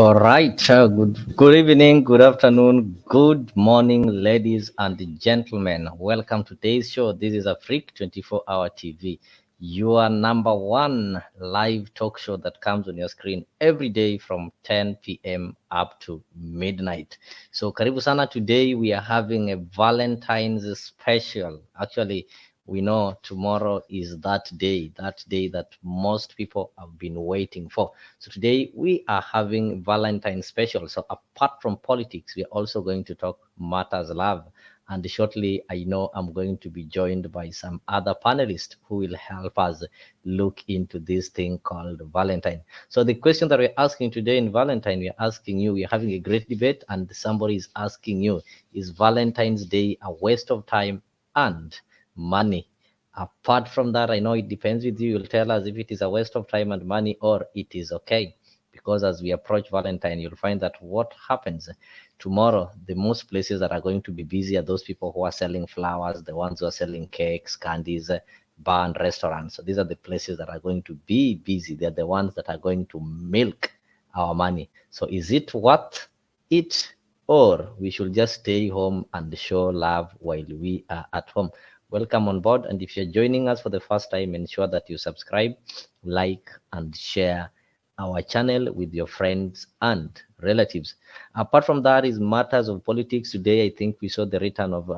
All right. Good evening, good afternoon, good morning, ladies and gentlemen. Welcome to today's show. This is Afriq24hrs TV, your number one live talk show that comes on your screen every day from 10 p.m. up to midnight. So, karibu sana. Today we are having a Valentine's special. Actually, we know tomorrow is that day that most people have been waiting for. So today we are having Valentine special. So apart from politics, we are also going to talk matters love. And shortly, I know I'm going to be joined by some other panelists who will help us look into this thing called Valentine. So the question that we're asking today in Valentine, we're asking you, we're having a great debate, and somebody is asking you, is Valentine's Day a waste of time and money? Apart from that, I know it depends with you. You'll tell us if it is a waste of time and money or it is okay. Because as we approach Valentine, you'll find that what happens tomorrow, the most places that are going to be busy are those people who are selling flowers, the ones who are selling cakes, candies, bar and restaurants. So these are the places that are going to be busy. They're the ones that are going to milk our money. So is it worth it, or we should just stay home and show love while we are at home? Welcome on board, and if you're joining us for the first time, ensure that you subscribe, like, and share our channel with your friends and relatives. Apart from that is matters of politics. Today, I think we saw the return of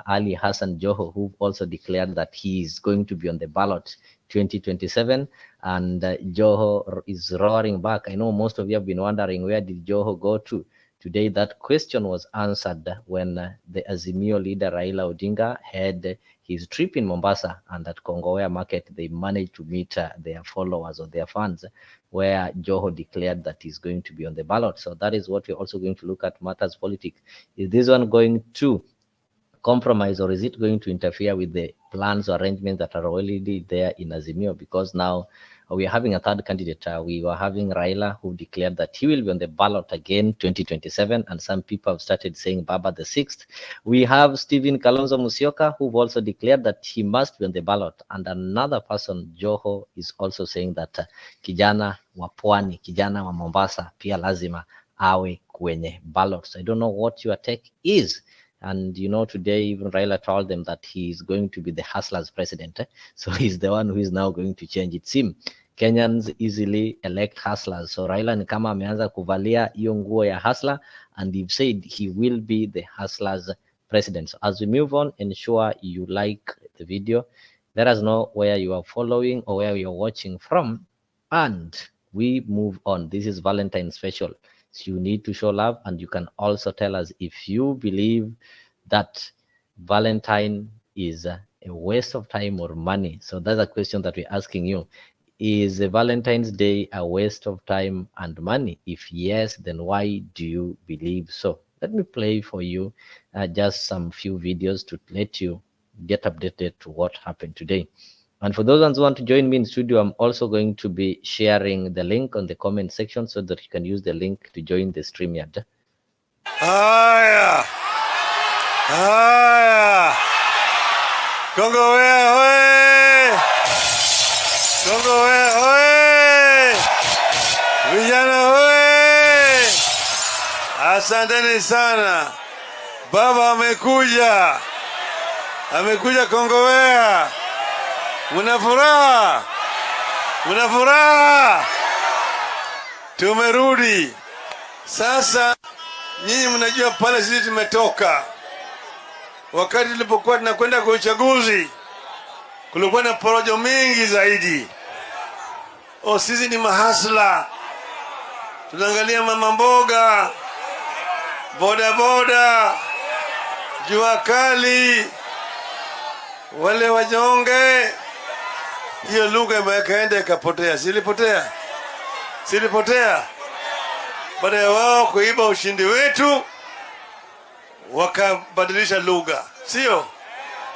Ali Hassan Joho, who also declared that he is going to be on the ballot 2027, and Joho is roaring back. I know most of you have been wondering, where did Joho go to? Today, that question was answered when the Azimio leader Raila Odinga had his trip in Mombasa, and at Kongowea Market, they managed to meet their followers or their fans, where Joho declared that he's going to be on the ballot. So that is what we're also going to look at, matters politics. Is this one going to compromise, or is it going to interfere with the plans or arrangements that are already there in Azimio? Because now we are having a third candidate. We were having Raila, who declared that he will be on the ballot again 2027, and some people have started saying Baba the Sixth. We have Stephen Kalonzo Musyoka, who also declared that he must be on the ballot, and another person, Joho, is also saying that kijana wa Pwani, kijana wa Mombasa pia lazima awe kwenye ballot. So I don't know what your take is. And you know, today even Raila told them that he is going to be the hustlers president. So he's the one who is now going to change. It seems Kenyans easily elect hustlers. So Raila ni kama ameanza kuvalia hiyo nguo ya hustler, and he said he will be the hustlers president. So as we move on, ensure you like the video. Let us know where you are following or where you are watching from, and we move on. This is Valentine special. So you need to show love, and you can also tell us if you believe that Valentine is a waste of time or money. So that's a question that we're asking you. Is Valentine's Day a waste of time and money? If yes, then why do you believe so? Let me play for you just some few videos to let you get updated to what happened today. And for those ones who want to join me in studio, I'm also going to be sharing the link on the comment section so that you can use the link to join the StreamYard. Haya. Kongowea hoye. Kongowea hoye. Vijana hoye. Asanteni sana. Baba amekuja. Amekuja Kongowea. Muna furaha? Muna furaha? Tumerudi. Sasa nyinyi mnajua pale sisi tumetoka. Wakati tulipokuwa tunakwenda kwa uchaguzi, kulikuwa na porojo mingi zaidi. Sisi ni mahasla. Tunaangalia mama mboga, boda boda, jua kali, wale wajonge. Hiyo lugha imekaenda ikapotea. Silipotea. Baada ya wao kuiba ushindi wetu, wakabadilisha lugha, sio?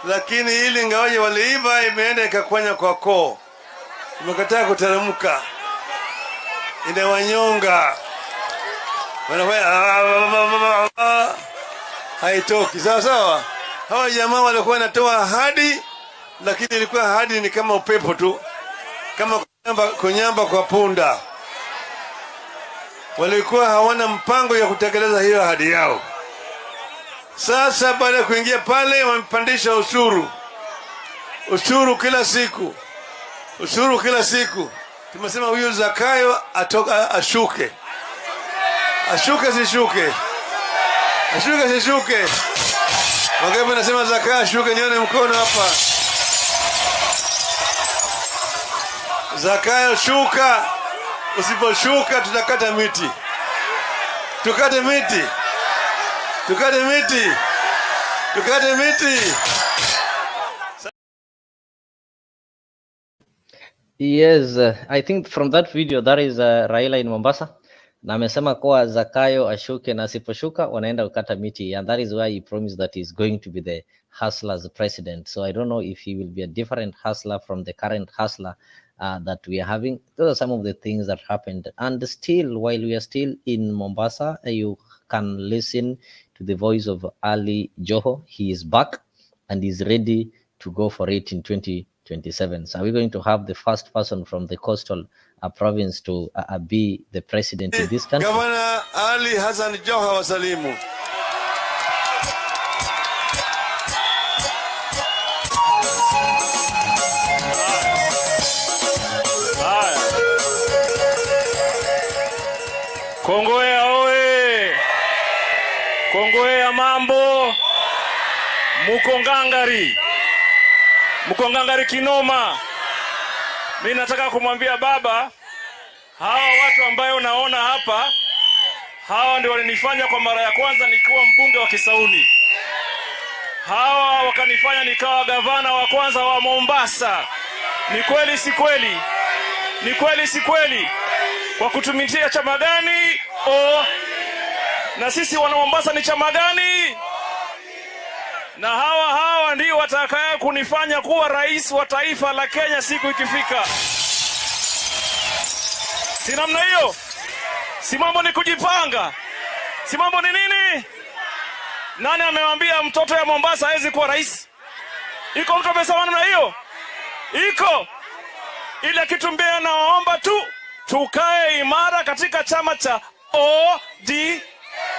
Lakini ili ngawaje waliiba, imeenda ikakwanya kwa koo, imekataa kuteremka, inawanyonga, haitoki. Sawa. Hawa jamaa walikuwa wanatoa ahadi, lakini ilikuwa ahadi ni kama upepo tu, kama kunyamba kwa punda. walikuwa hawana mpango ya kutekeleza hiyo ahadi yao. Sasa baada ya kuingia pale, wamepandisha ushuru kila siku, Tumesema huyu Zakayo ashuke, sishuke. Wangapi nasema Zakayo ashuke? Nione mkono hapa. Zakayo shuka, usiposhuka tutakata miti. Tukate miti. Yes, I think from that video that is Raila in Mombasa. Na amesema kuwa Zakayo ashuke na asiposhuka wanaenda kukata miti, and that is why he promised that he's going to be the hustler's president. So I don't know if he will be a different hustler from the current hustler that we are having. Those are some of the things that happened. And still, while we are still in Mombasa, you can listen to the voice of Ali Joho. He is back and is ready to go for it in 2027. So we're going to have the first person from the coastal province to be the president in this country. Governor Ali Hassan Joho wasalimu. Kongowea oe! Kongowea mambo! Mukongangari kinoma. Mimi nataka kumwambia baba, hawa watu ambayo unaona hapa, hawa ndio walinifanya kwa mara ya kwanza nikiwa mbunge wa Kisauni. Hawa wakanifanya nikawa gavana wa kwanza wa Mombasa. Ni kweli si kweli? Ni kweli si kweli? Kwa kutumikia chama gani? Na sisi wana Mombasa ni chama gani? Na hawa ndio watakao kunifanya kuwa rais wa taifa la Kenya siku ikifika. Si namna hiyo? Si mambo ni kujipanga? Si mambo ni nini? Nani amemwambia mtoto ya Mombasa hawezi kuwa rais? Iko mtu amesema namna hiyo? Iko. Ile kitu mbaya, naomba tu tukae imara katika chama cha OD.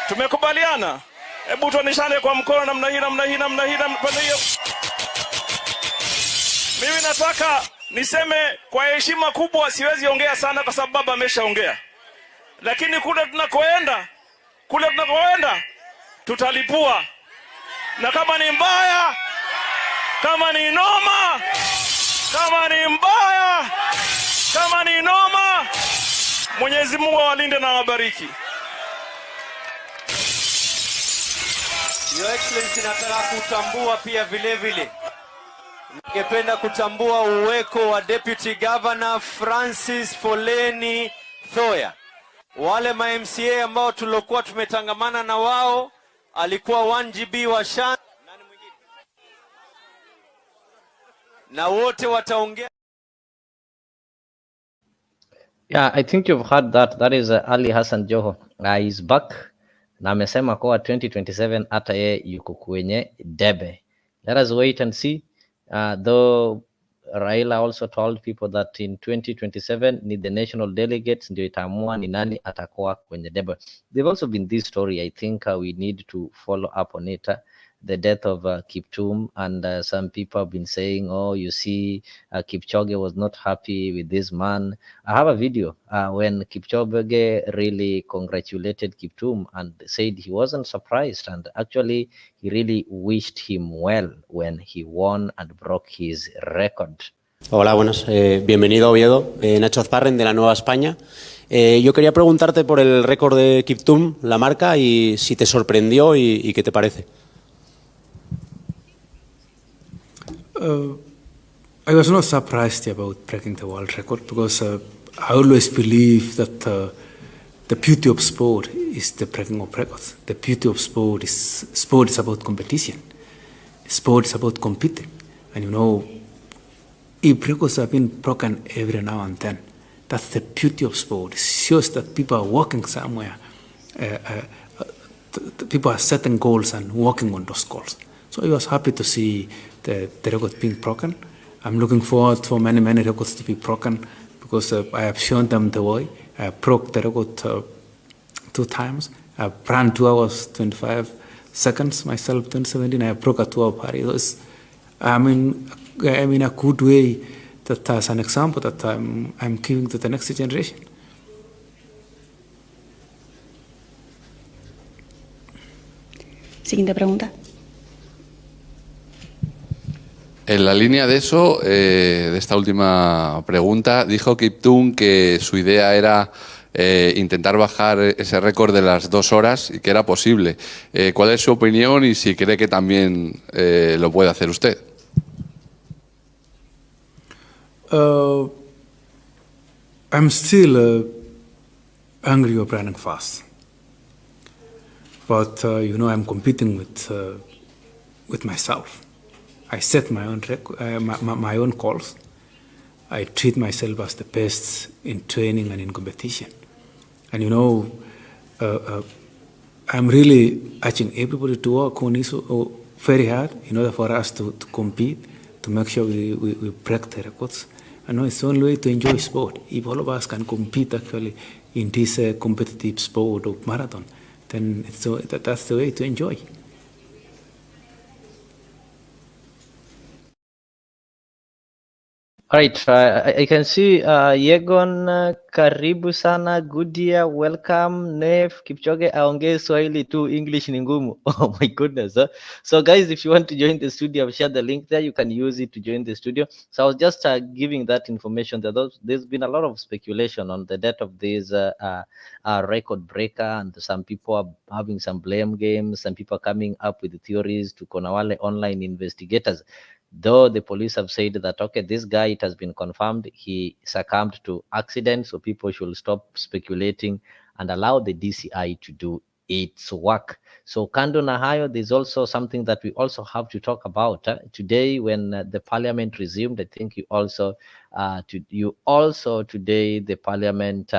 Tumekubaliana? Hebu tuoneshane kwa mkono namna hii. Mimi nataka niseme kwa heshima kubwa, siwezi ongea sana kwa sababu baba ameshaongea. Lakini kule tunakoenda tutalipua. Na kama ni mbaya, kama ni noma, Mwenyezi Mungu awalinde na awabariki. Your Excellency, nataka kutambua pia vile. Ningependa kutambua uweko wa Deputy Governor Francis Foleni Thoya. Wale ma MCA ambao tulokuwa tumetangamana na wao, alikuwa 1GB wa Shan. Nani mwingine? Na wote wataongea. Yeah, I think you've heard that. That is Ali Hassan Joho. He's back. Na amesema kwa 2027 hata yeye yuko kwenye debe. Let us wait and see. Though Raila also told people that in 2027 ni the national delegates ndio itaamua ni nani atakuwa kwenye debe. There've also been this story. I think we need to follow up on it. The death of Kiptum, and some people have been saying, oh, you see, Kipchoge was not happy with this man. I have a video when Kipchoge really congratulated Kiptum and said he wasn't surprised, and actually he really wished him well when he won and broke his record. Hola, buenas. Bienvenido a Oviedo. Nacho Azparren, de la Nueva España. Yo quería preguntarte por el récord de Kiptum, la marca, y si te sorprendió y qué te parece. I was not surprised about breaking the world record, because I always believe that the beauty of sport is the breaking of records. The beauty of sport is about competition. Sport is about competing. And you know, if records have been broken every now and then, that's the beauty of sport. It shows that people are working somewhere. People are setting goals and working on those goals. So I was happy to see the record being broken. I'm looking forward for many records to be broken, because I have shown them the way. I broke the record 2 times. I've run 2 hours, 25 seconds myself, 2017. I broke a 2-hour party. So it's, I'm in a good way that as an example that I'm giving to the next generation. Siguiente pregunta. En la línea de eso, de esta última pregunta, dijo Kiptum que su idea era intentar bajar ese récord de las 2 horas y que era posible. ¿Cuál es su opinión y si cree que también lo puede hacer usted? I'm still angry of running fast. But, I'm competing with myself. I set my own my own goals. I treat myself as the best in training and in competition. And I'm really urging everybody to work on this very hard in order for us to compete, to make sure we break the records. I know it's the only way to enjoy sport. If all of us can compete actually in this competitive sport of marathon, then that's the way to enjoy. All right, I can see Yegon, karibu sana, Gudia, welcome, Nef, Kipchoge, aongee Swahili too, English ni ngumu. Oh my goodness. So guys, if you want to join the studio, I've shared the link there. You can use it to join the studio. So I was just giving that information that there's been a lot of speculation on the death of this record breaker, and some people are having some blame games, some people are coming up with theories to Konawale online investigators. Though the police have said that, okay, this guy, it has been confirmed, he succumbed to accident, so people should stop speculating and allow the DCI to do its work. So kando na hayo, there's also something that we also have to talk about. Today, when the parliament resumed, I think you also today, the parliament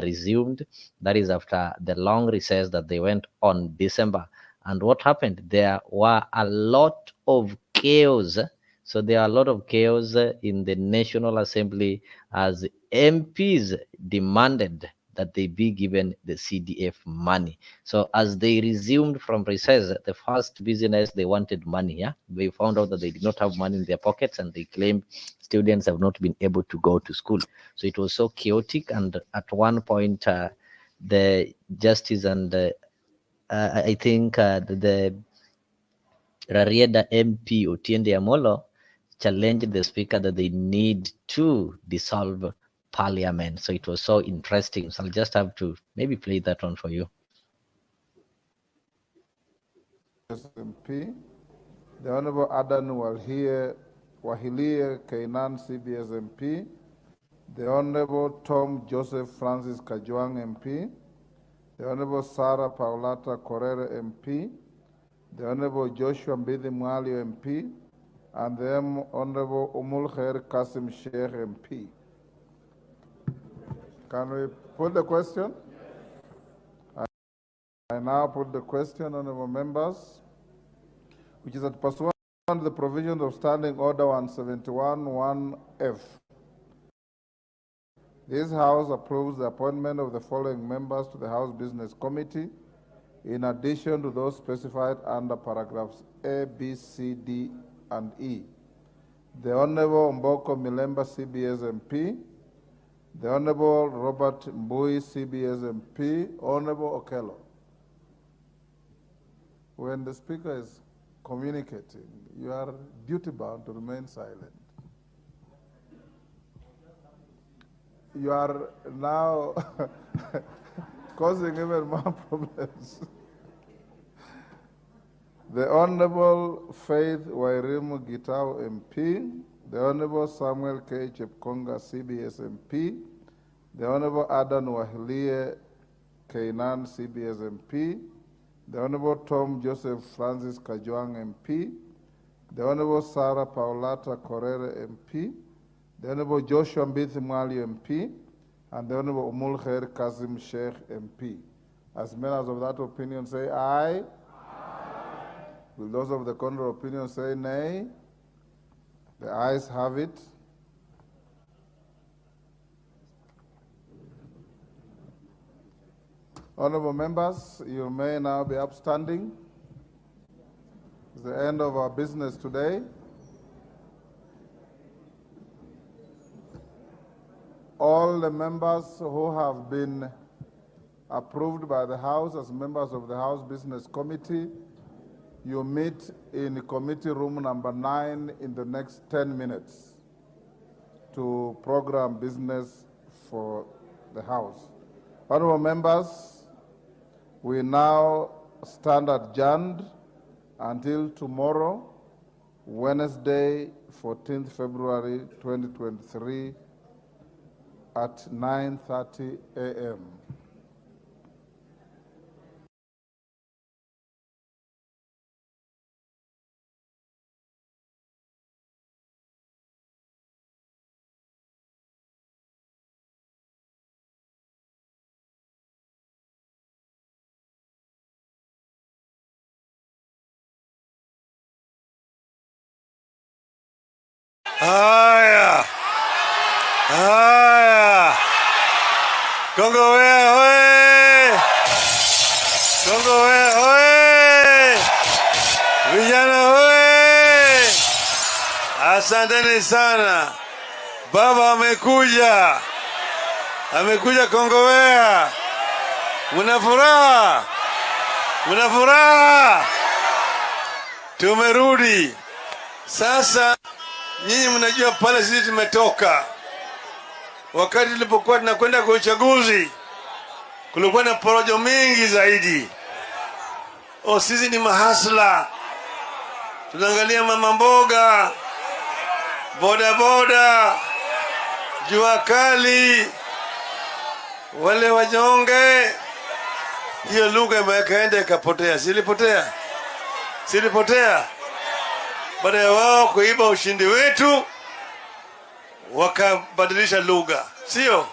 resumed. That is after the long recess that they went on December. And what happened? There were a lot of chaos. So there are a lot of chaos in the National Assembly as MPs demanded that they be given the CDF money. So as they resumed from recess, the first business, they wanted money. Yeah, they found out that they did not have money in their pockets, and they claimed students have not been able to go to school. So it was so chaotic, and at one point, the justice and I think the Rarieda MP Otiende Amolo challenged the speaker that they need to dissolve parliament. So it was so interesting. So I'll just have to maybe play that one for you. MP, the Honorable Adan Wahilie Kainan CBS MP, the Honorable Tom Joseph Francis Kajwang MP, the Honorable Sarah Paulata Correra MP, the Honorable Joshua Mbidi Mwali MP, and the Honorable Umul Khair Kasim Sheikh MP. Can we put the question? I now put the question, honorable members, which is that pursuant to the provisions of Standing Order 171-1F, this House approves the appointment of the following members to the House Business Committee, in addition to those specified under paragraphs A, B, C, D, and E. The Honorable Mboko Milemba, CBS MP, the Honorable Robert Mbui, CBS MP, Honorable Okello. When the Speaker is communicating, you are duty-bound to remain silent. You are now causing even more problems. The Honorable Faith Wairimu Gitau MP, the Honorable Samuel K. Chepkonga, CBS MP, the Honorable Adan Wahilie Kainan, CBS MP, the Honorable Tom Joseph Francis Kajwang MP, the Honorable Sarah Paulata Correra MP, the Honorable Joshua Mbithi Mwali MP, and the Honorable Umul Khair Kasim Sheikh MP. As members of that opinion say aye. Aye. Will those of the contrary opinion say nay? The ayes have it. Honorable members, you may now be upstanding. It's the end of our business today. All the members who have been approved by the House as members of the House Business Committee, you meet in committee room number 9 in the next 10 minutes to program business for the House. Honorable members, we now stand adjourned until tomorrow, Wednesday, 14th February 2023 at 9:30 a.m. Haya, haya, Kongowea hoye, Kongowea hoye, vijana hoye, asanteni sana. Baba amekuja Kongowea. Muna furaha, tumerudi sasa. Nyinyi mnajua pale sisi tumetoka. Wakati tulipokuwa tunakwenda kwa uchaguzi, kulikuwa na porojo mingi zaidi. Sisi ni mahasla. Tunaangalia mama mboga, boda boda, jua kali, wale wanyonge. Hiyo lugha imekaenda ikapotea. Silipotea. Baada ya wao kuiba ushindi wetu, wakabadilisha lugha, sio?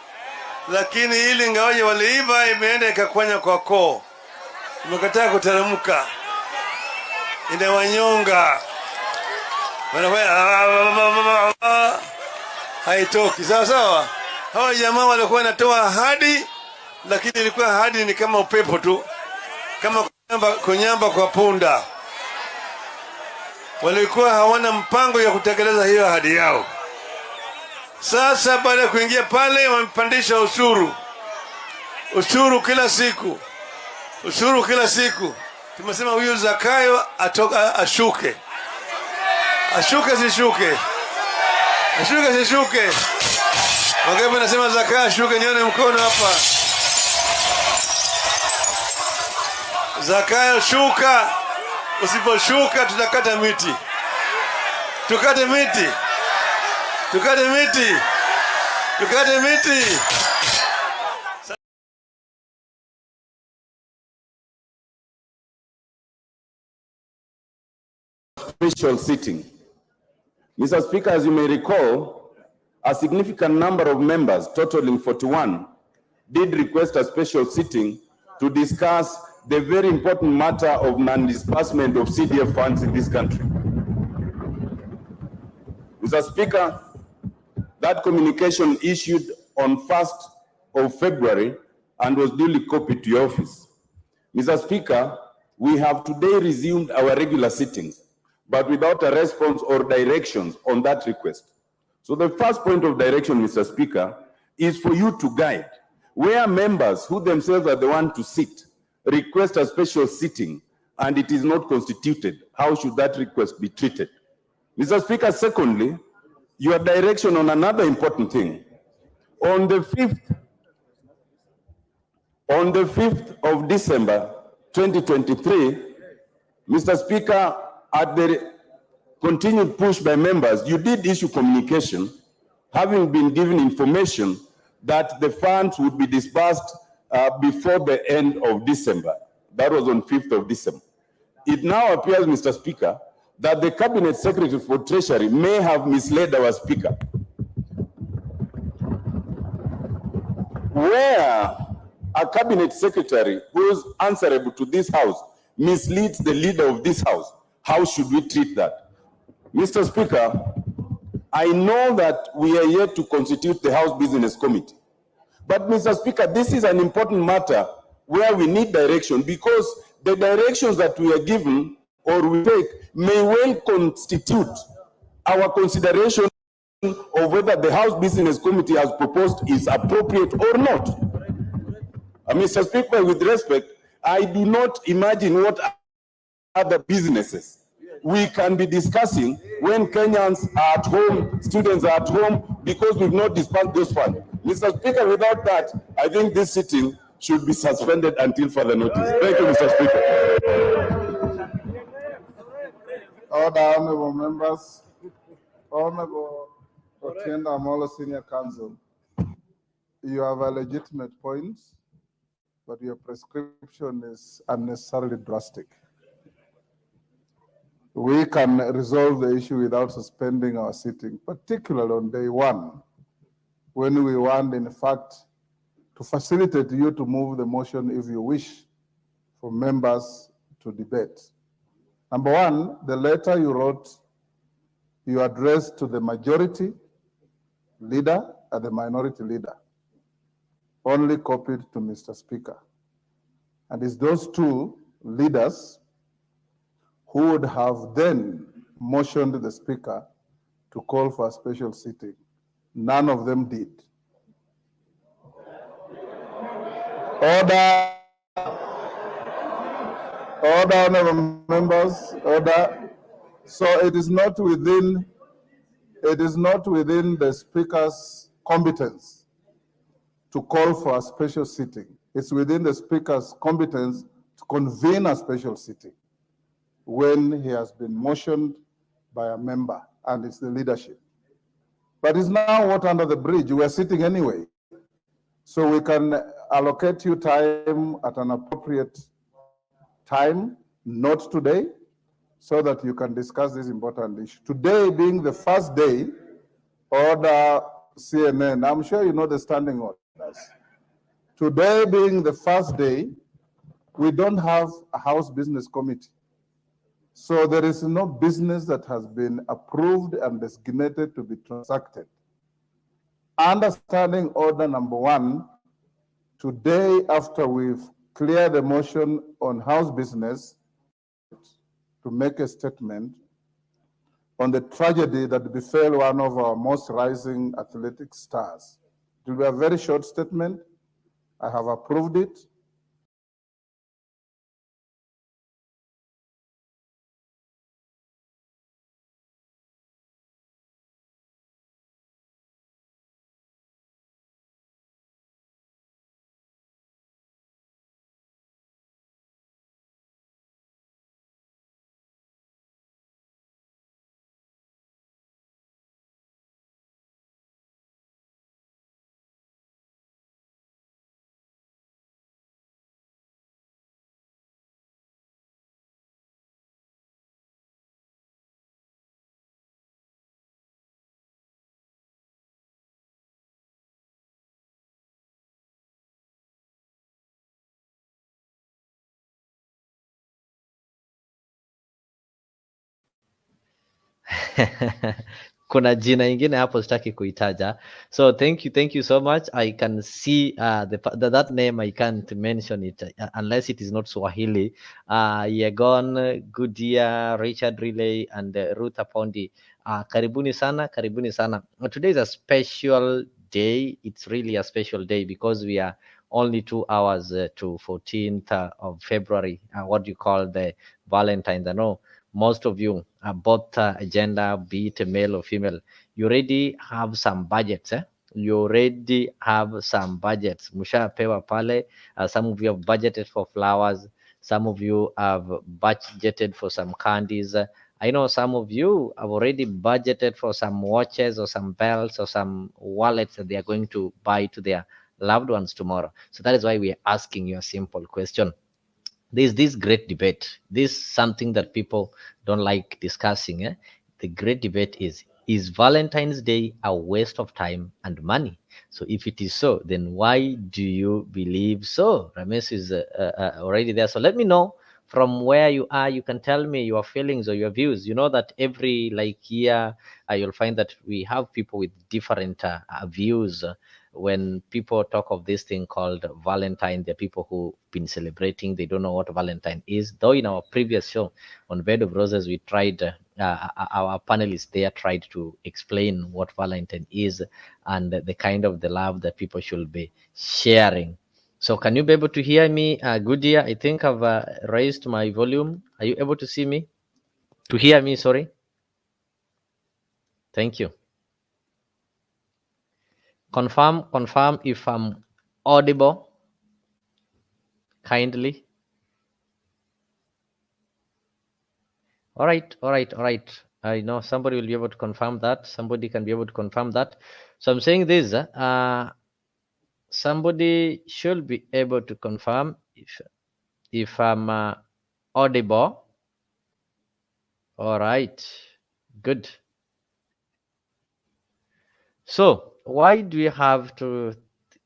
Lakini ili ingawaje waliiba, imeenda ikakwanya kwa koo, imekataa kuteremka, inawanyonga, haitoki. Sawa. Hawa jamaa walikuwa wanatoa ahadi, lakini ilikuwa ahadi ni kama upepo tu, kama kunyamba kwa punda. Walikuwa hawana mpango ya kutekeleza hiyo ahadi yao. Sasa baada ya kuingia pale, wamepandisha ushuru kila siku. Tumesema huyu Zakayo ashuke. Sishuke. Wangapi nasema Zakayo ashuke? Nione mkono hapa. Zakayo shuka. Usiposhuka tutakata miti. Tukate miti. Special sitting. Mr. Speaker, as you may recall, a significant number of members, totaling 41, did request a special sitting to discuss the very important matter of non-disbursement of CDF funds in this country. Mr. Speaker, that communication issued on 1st of February and was duly copied to your office. Mr. Speaker, we have today resumed our regular sittings, but without a response or directions on that request. So the first point of direction, Mr. Speaker, is for you to guide where members who themselves are the one to sit request a special sitting and it is not constituted, how should that request be treated? Mr. Speaker, secondly, your direction on another important thing. On the 5th of December 2023, Mr. Speaker, at the continued push by members, you did issue communication, having been given information that the funds would be disbursed before the end of December. That was on 5th of December. It now appears, Mr. Speaker, that the Cabinet Secretary for Treasury may have misled our Speaker. Where a Cabinet Secretary who is answerable to this House misleads the leader of this House, how should we treat that? Mr. Speaker, I know that we are yet to constitute the House Business Committee. But, Mr. Speaker, this is an important matter where we need direction, because the directions that we are given or we take may well constitute our consideration of whether the House Business Committee has proposed is appropriate or not. Mr. Speaker, with respect, I do not imagine what other businesses we can be discussing when Kenyans are at home, students are at home, because we've not dispersed those funds. Mr. Speaker, without that, I think this sitting should be suspended until further notice. Thank you, Mr. Speaker. Order, honorable members. Honorable Otienda Amolo, Senior Counsel, you have a legitimate point, but your prescription is unnecessarily drastic. We can resolve the issue without suspending our sitting, particularly on day one, when we want, in fact, to facilitate you to move the motion if you wish for members to debate. Number one, the letter you wrote, you addressed to the majority leader and the minority leader, only copied to Mr. Speaker. And it's those two leaders who would have then motioned the Speaker to call for a special sitting. None of them did. Order. Order, honorable members, order. So it is not within the Speaker's competence to call for a special sitting. It's within the Speaker's competence to convene a special sitting when he has been motioned by a member, and it's the leadership. But it's now water under the bridge. We are sitting anyway. So we can allocate you time at an appropriate time, not today, so that you can discuss this important issue. Today being the first day, order CNN, I'm sure you know the standing orders. Today being the first day, we don't have a House Business Committee. So there is no business that has been approved and designated to be transacted. Understanding order number one, today after we've cleared the motion on House business, to make a statement on the tragedy that befell one of our most rising athletic stars. It will be a very short statement. I have approved it. Kuna jina ingine hapo sitaki kuitaja, so thank you so much. I can see that name, I can't mention it unless it is not Swahili. Yegon Goodyear, Richard Riley, and Ruth Apondi, karibuni sana, karibuni sana. Today is a special day. It's really a special day because we are only 2 hours to 14th of February, what you call the Valentine. I know most of you, both gender, be it male or female, you already have some budgets. You already have some budgets. Mushapewa pale. Some of you have budgeted for flowers. Some of you have budgeted for some candies. I know some of you have already budgeted for some watches or some belts or some wallets that they are going to buy to their loved ones tomorrow. So that is why we are asking you a simple question. There's this great debate. This is something that people don't like discussing. The great debate is Valentine's Day a waste of time and money? So if it is so, then why do you believe so? Ramesh is already there. So let me know from where you are. You can tell me your feelings or your views. You know that every year you'll find that we have people with different views when people talk of this thing called Valentine, there are people who've been celebrating, they don't know what Valentine is. Though in our previous show on Bed of Roses, we tried, our panelists there tried to explain what Valentine is and the kind of the love that people should be sharing. So can you be able to hear me? Goodyear, I think I've raised my volume. Are you able to see me? To hear me, sorry. Thank you. Confirm if I'm audible, kindly. All right. I know somebody will be able to confirm that. Somebody can be able to confirm that. So I'm saying this, somebody should be able to confirm if I'm audible. All right, good. So why do you have to?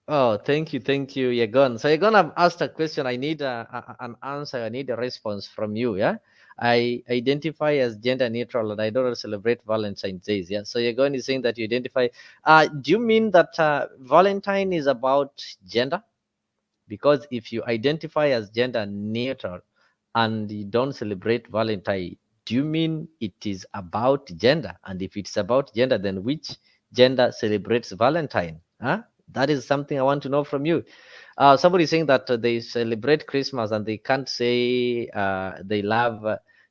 Oh, thank you, Yagon. So Yagon, I've asked a question. I need an answer. I need a response from you. Yeah, I identify as gender neutral and I don't celebrate Valentine's Day. Yeah. So Yagon is saying that you identify. Do you mean that Valentine is about gender? Because if you identify as gender neutral and you don't celebrate Valentine, do you mean it is about gender? And if it's about gender, then which gender celebrates Valentine? Huh? That is something I want to know from you. Somebody saying that they celebrate Christmas and they can't say they love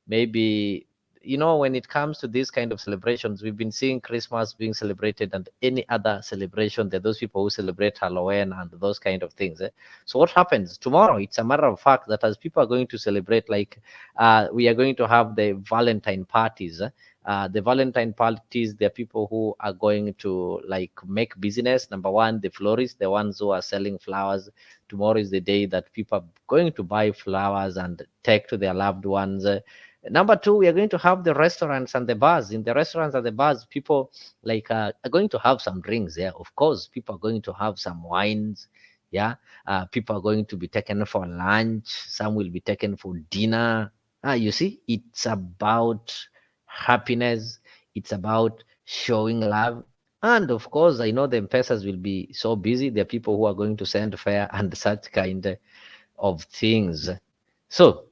maybe, you know, when it comes to these kind of celebrations, we've been seeing Christmas being celebrated and any other celebration. There are those people who celebrate Halloween and those kind of things. So what happens tomorrow? It's a matter of fact that as people are going to celebrate, like we are going to have the Valentine parties. The Valentine parties, there are people who are going to like make business. Number one, the florists, the ones who are selling flowers. Tomorrow is the day that people are going to buy flowers and take to their loved ones. Number two, we are going to have the restaurants and the bars. In the restaurants and the bars, people like are going to have some drinks there. Of course, people are going to have some wines. Yeah, people are going to be taken for lunch. Some will be taken for dinner. You see, it's about happiness. It's about showing love. And of course, I know the M-Pesas will be so busy. There are people who are going to send fare and such kind of things. So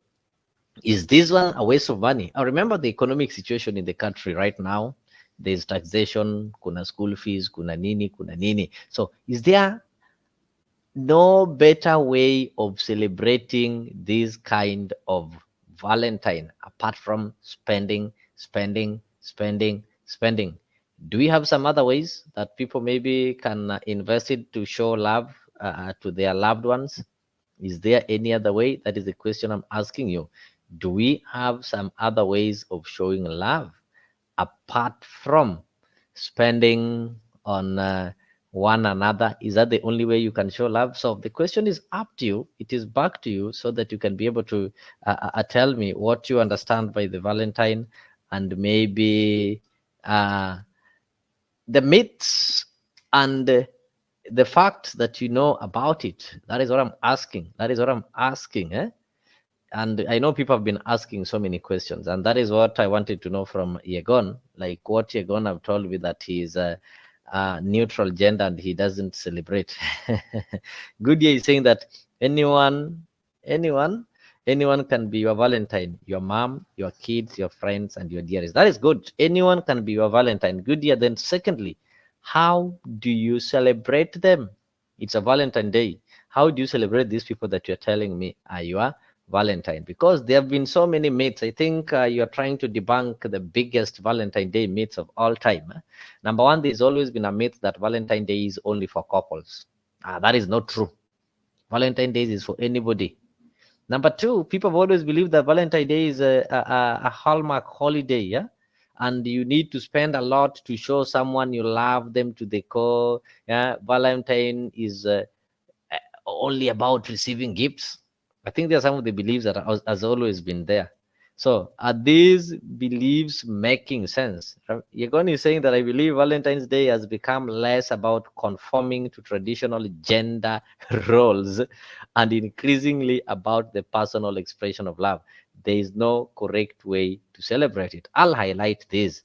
is this one a waste of money? I remember the economic situation in the country right now. There's taxation, kuna school fees, kuna nini. So is there no better way of celebrating this kind of Valentine apart from spending? Do we have some other ways that people maybe can invest it to show love to their loved ones? Is there any other way? That is the question I'm asking you. Do we have some other ways of showing love apart from spending on one another? Is that the only way you can show love? So the question is up to you. It is back to you so that you can be able to tell me what you understand by the Valentine and maybe the myths and the facts that you know about it. That is what I'm asking. And I know people have been asking so many questions, and that is what I wanted to know from Yegon. Like what Yegon have told me, that he is a neutral gender and he doesn't celebrate. Goodyear is saying that anyone can be your Valentine, your mom, your kids, your friends, and your dearest. That is good. Anyone can be your Valentine. Goodyear. Then secondly, how do you celebrate them? It's a Valentine Day. How do you celebrate these people that you're telling me are your Valentine? Because there have been so many myths. I think you're trying to debunk the biggest Valentine Day myths of all time. Number one, there's always been a myth that Valentine Day is only for couples. That is not true. Valentine Day is for anybody. Number two, people have always believed that Valentine Day is a hallmark holiday, yeah? And you need to spend a lot to show someone you love them to the core. Yeah, Valentine is only about receiving gifts. I think there are some of the beliefs that has always been there. So are these beliefs making sense? Yegon is saying that I believe Valentine's Day has become less about conforming to traditional gender roles and increasingly about the personal expression of love. There is no correct way to celebrate it. I'll highlight this.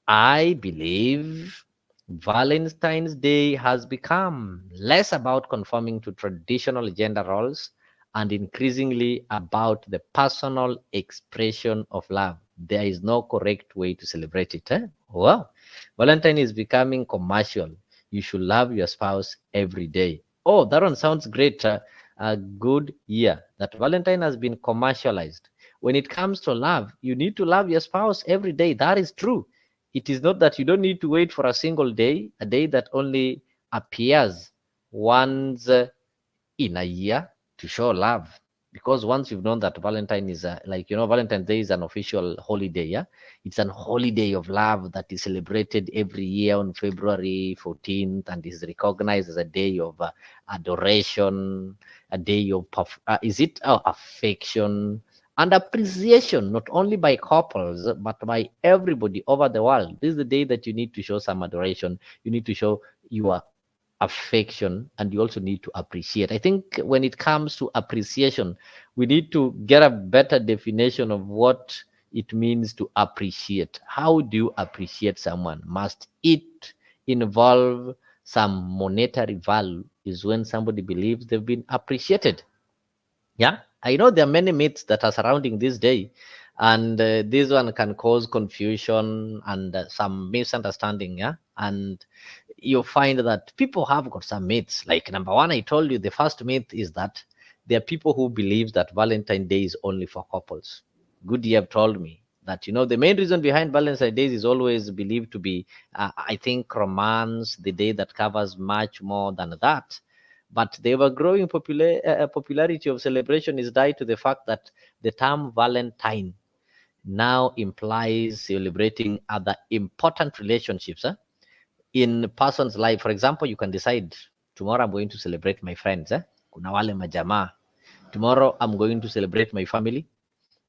I believe Valentine's Day has become less about conforming to traditional gender roles and increasingly about the personal expression of love. There is no correct way to celebrate it. Well, Valentine is becoming commercial. You should love your spouse every day. Oh, that one sounds great. A good year that Valentine has been commercialized. When it comes to love, you need to love your spouse every day. That is true. It is not that you don't need to wait for a single day, a day that only appears once in a year to show love. Because once you've known that Valentine is Valentine's Day is an official holiday, yeah, it's an holiday of love that is celebrated every year on February 14th and is recognized as a day of adoration, a day of affection and appreciation, not only by couples but by everybody over the world. This is the day that you need to show some adoration. You need to show your affection, and you also need to appreciate. I think when it comes to appreciation, we need to get a better definition of what it means to appreciate. How do you appreciate someone? Must it involve some monetary value? Is when somebody believes they've been appreciated. Yeah, I know there are many myths that are surrounding this day, and this one can cause confusion and some misunderstanding. Yeah, and you find that people have got some myths. Like number one, I told you the first myth is that there are people who believe that Valentine's Day is only for couples. Good, you have told me that the main reason behind Valentine's Day is always believed to be, I think, romance, the day that covers much more than that. But the ever-growing popularity of celebration is tied to the fact that the term Valentine now implies celebrating other important relationships in person's life. For example, you can decide, tomorrow I'm going to celebrate my friends. Kuna wale majamaa. Tomorrow I'm going to celebrate my family.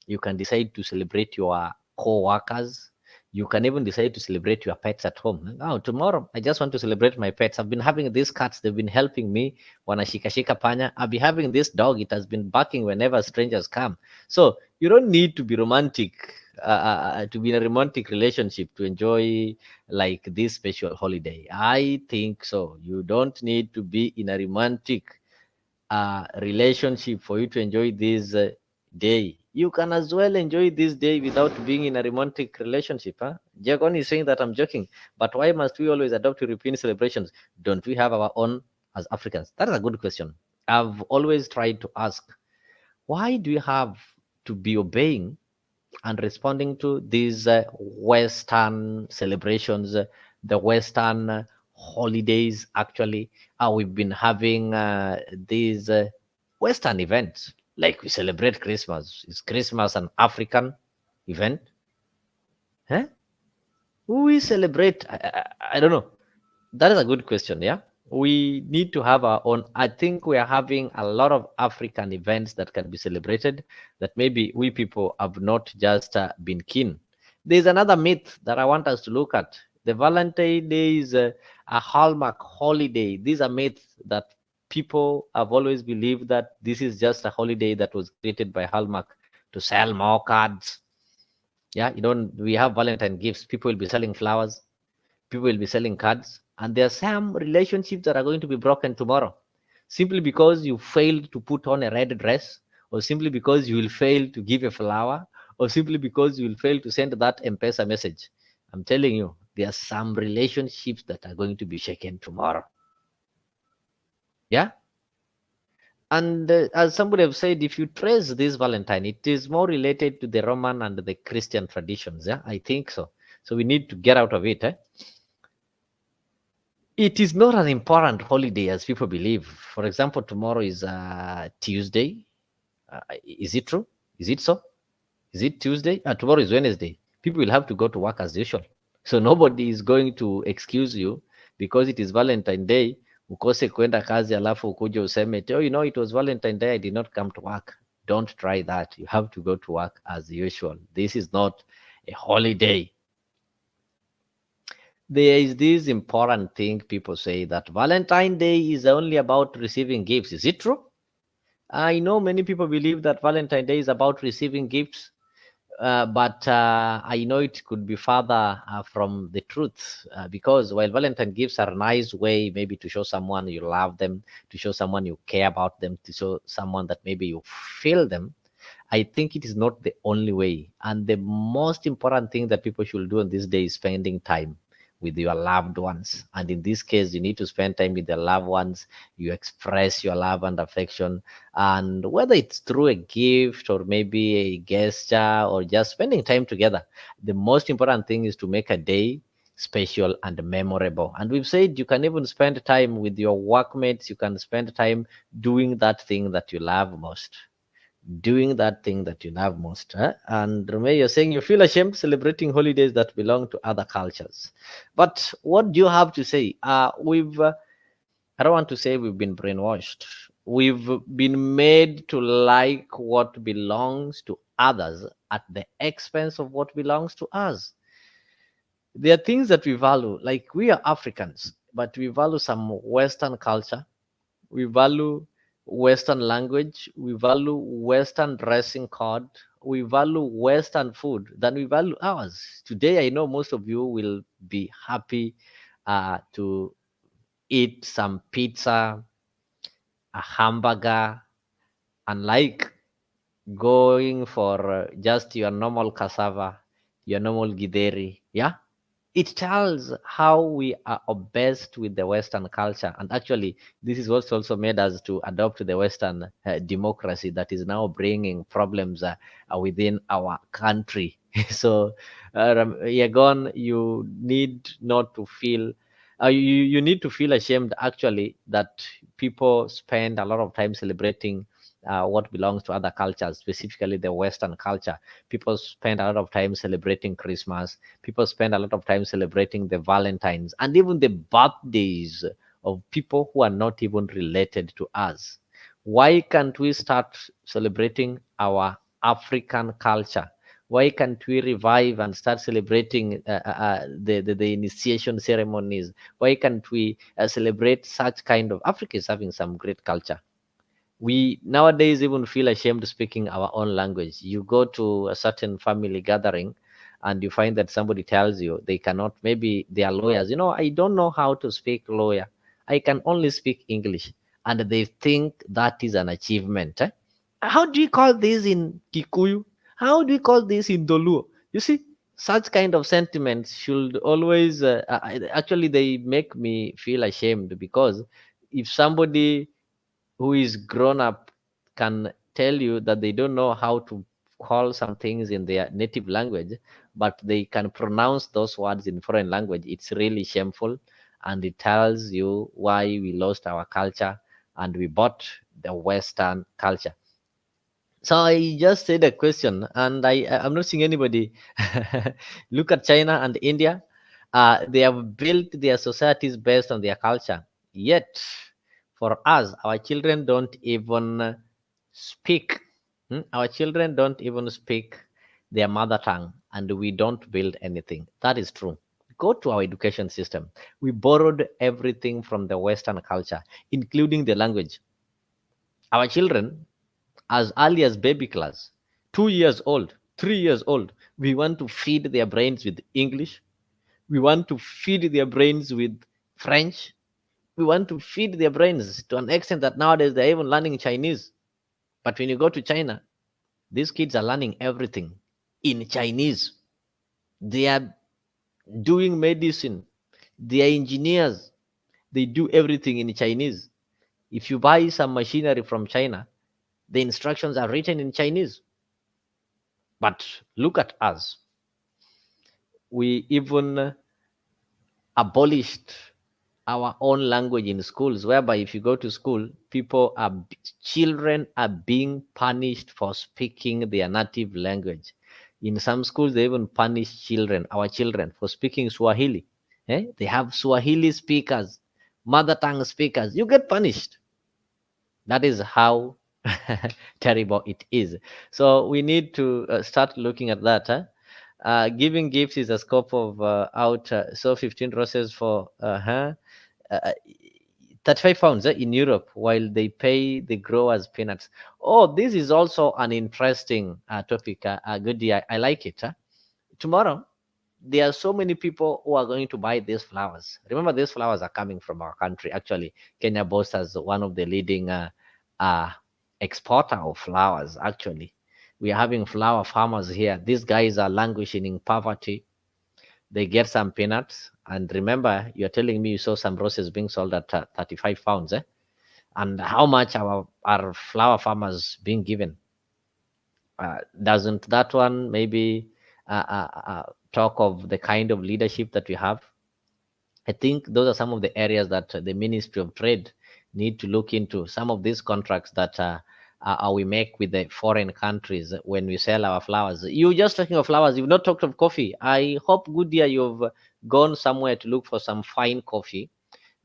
You can decide to celebrate your co-workers. You can even decide to celebrate your pets at home. Oh, tomorrow I just want to celebrate my pets. I've been having these cats. They've been helping me. Wanashikashika panya. I'll be having this dog. It has been barking whenever strangers come. So you don't need to be romantic, to be in a romantic relationship to enjoy like this special holiday. I think so. You don't need to be in a romantic relationship for you to enjoy this day. You can as well enjoy this day without being in a romantic relationship. Jagon is saying that I'm joking, but why must we always adopt European celebrations? Don't we have our own as Africans? That is a good question. I've always tried to ask, why do you have to be obeying and responding to these Western celebrations, the Western holidays? Actually, we've been having these Western events. Like we celebrate Christmas. Is Christmas an African event? We celebrate, I don't know. That is a good question, yeah? We need to have our own. I think we are having a lot of African events that can be celebrated that maybe we people have not just been keen. There's another myth that I want us to look at. The Valentine Day is a Hallmark holiday. These are myths that people have always believed that this is just a holiday that was created by Hallmark to sell more cards. Yeah, we have Valentine gifts. People will be selling flowers. People will be selling cards. And there are some relationships that are going to be broken tomorrow simply because you failed to put on a red dress, or simply because you will fail to give a flower, or simply because you will fail to send that M-Pesa message. I'm telling you, there are some relationships that are going to be shaken tomorrow. Yeah. And as somebody have said, if you trace this Valentine, it is more related to the Roman and the Christian traditions. Yeah, I think so. So we need to get out of it. It is not an important holiday as people believe. For example, tomorrow is Tuesday. Is it true? Is it so? Is it Tuesday? Tomorrow is Wednesday. People will have to go to work as usual. So nobody is going to excuse you because it is Valentine Day. Ukose kwenda kazi alafu ukuje useme, it was Valentine Day, I did not come to work. Don't try that. You have to go to work as usual. This is not a holiday. There is this important thing people say that Valentine Day is only about receiving gifts. Is it true? I know many people believe that Valentine Day is about receiving gifts. But I know it could be further from the truth, because while Valentine gifts are a nice way maybe to show someone you love them, to show someone you care about them, to show someone that maybe you feel them, I think it is not the only way. And the most important thing that people should do on this day is spending time with your loved ones. And in this case, you need to spend time with your loved ones. You express your love and affection. And whether it's through a gift or maybe a gesture or just spending time together, the most important thing is to make a day special and memorable. And we've said you can even spend time with your workmates. You can spend time doing that thing that you love most, doing that thing that you love most. And Rome, you're saying you feel ashamed celebrating holidays that belong to other cultures. But what do you have to say? I don't want to say we've been brainwashed. We've been made to like what belongs to others at the expense of what belongs to us. There are things that we value, like we are Africans, but we value some Western culture, we value Western language, we value Western dressing code, we value Western food than we value ours. Today, I know most of you will be happy to eat some pizza, a hamburger, unlike going for just your normal cassava, your normal gideri. Yeah, it tells how we are obsessed with the Western culture. And actually, this is what's also made us to adopt the Western democracy that is now bringing problems within our country. So, Yagon, you need not to feel, you need to feel ashamed actually that people spend a lot of time celebrating what belongs to other cultures, specifically the Western culture. People spend a lot of time celebrating Christmas. People spend a lot of time celebrating the Valentines and even the birthdays of people who are not even related to us. Why can't we start celebrating our African culture? Why can't we revive and start celebrating the initiation ceremonies? Why can't we celebrate such kind of Africa is having some great culture. We nowadays even feel ashamed speaking our own language. You go to a certain family gathering and you find that somebody tells you they cannot, maybe they are lawyers, I don't know how to speak lawyer, I can only speak English, and they think that is an achievement. How do you call this in Kikuyu? How do you call this in Doluo? You see, such kind of sentiments should always actually they make me feel ashamed, because if somebody who is grown up can tell you that they don't know how to call some things in their native language, but they can pronounce those words in foreign language, it's really shameful. And it tells you why we lost our culture and we bought the Western culture. So I just said a question, and I'm not seeing anybody. Look at China and India. They have built their societies based on their culture. Yet, for us, our children don't even speak. Our children don't even speak their mother tongue, and we don't build anything. That is true. Go to our education system. We borrowed everything from the Western culture, including the language. Our children, as early as baby class, 2 years old, 3 years old, we want to feed their brains with English. We want to feed their brains with French. We want to feed their brains to an extent that nowadays they're even learning Chinese. But when you go to China, these kids are learning everything in Chinese. They are doing medicine. They are engineers. They do everything in Chinese. If you buy some machinery from China, the instructions are written in Chinese. But look at us. We even abolished our own language in schools, whereby if you go to school, children are being punished for speaking their native language. In some schools, they even punish our children, for speaking Swahili. They have Swahili speakers, mother tongue speakers. You get punished. That is how terrible it is. So we need to start looking at that. Giving gifts is a scope of out. So 15 roses for her. 35 pounds in Europe, while they pay the growers peanuts. Oh, this is also an interesting topic. Good, I like it. Tomorrow, there are so many people who are going to buy these flowers. Remember, these flowers are coming from our country. Actually, Kenya boasts as one of the leading uh, exporter of flowers. Actually, we are having flower farmers here. These guys are languishing in poverty. They get some peanuts. And remember, you're telling me you saw some roses being sold at 35 pounds. And how much are flower farmers being given? Doesn't that one maybe talk of the kind of leadership that we have? I think those are some of the areas that the Ministry of Trade need to look into. Some of these contracts that we make with the foreign countries when we sell our flowers. You just talking of flowers, you've not talked of coffee. I hope, good dear, you've gone somewhere to look for some fine coffee.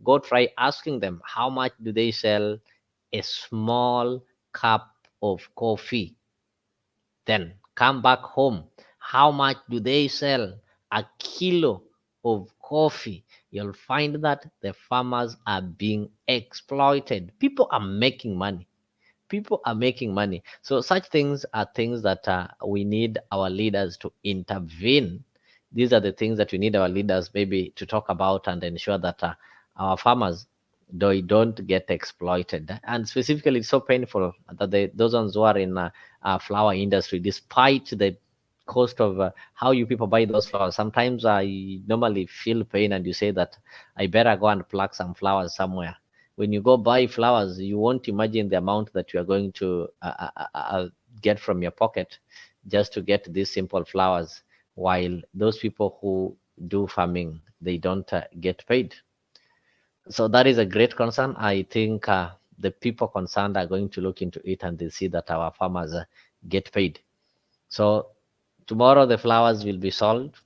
Go try asking them how much do they sell a small cup of coffee. Then come back home. How much do they sell a kilo of coffee? You'll find that the farmers are being exploited. People are making money. People are making money. So such things are things that we need our leaders to intervene. These are the things that we need our leaders maybe to talk about and ensure that our farmers don't get exploited. And specifically, it's so painful that those ones who are in flower industry, despite the cost of how you people buy those flowers, sometimes I normally feel pain and you say that I better go and pluck some flowers somewhere. When you go buy flowers, you won't imagine the amount that you are going to get from your pocket just to get these simple flowers, while those people who do farming, they don't get paid. So that is a great concern. I think the people concerned are going to look into it and they see that our farmers get paid. So tomorrow the flowers will be sold.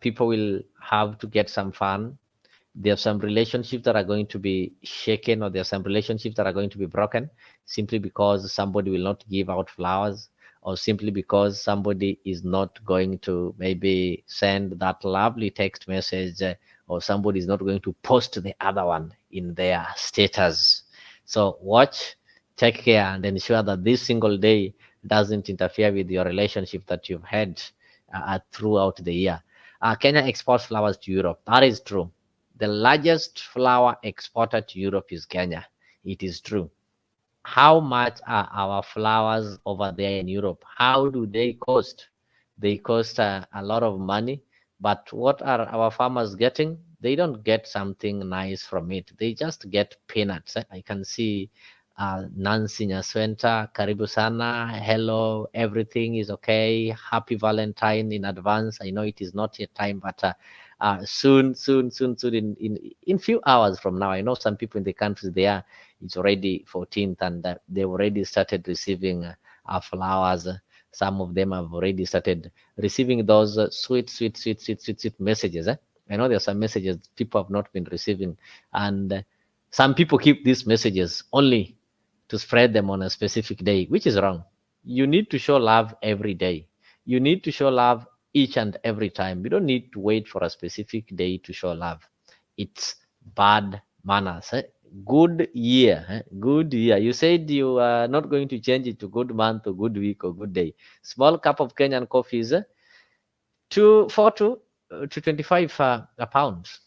People will have to get some fun. There are some relationships that are going to be shaken, or there are some relationships that are going to be broken simply because somebody will not give out flowers, or simply because somebody is not going to maybe send that lovely text message, or somebody is not going to post the other one in their status. So watch, take care, and ensure that this single day doesn't interfere with your relationship that you've had throughout the year. Kenya exports flowers to Europe. That is true. The largest flower exporter to Europe is Kenya. It is true. How much are our flowers over there in Europe? How do they cost? They cost a lot of money. But what are our farmers getting? They don't get something nice from it. They just get peanuts. I can see Nancy Nyaswenta, karibu sana. Hello, everything is okay. Happy Valentine in advance. I know it is not yet time, but soon, in few hours from now. I know some people in the countries there, it's already 14th, and they already started receiving flowers. Some of them have already started receiving those sweet messages. I know there are some messages people have not been receiving, and some people keep these messages only to spread them on a specific day, which is wrong. You need to show love every day. You need to show love each and every time. You don't need to wait for a specific day to show love. It's bad manners. Good year. Good year. You said you are not going to change it to good month or good week or good day. Small cup of Kenyan coffee is 4 to 25 pounds.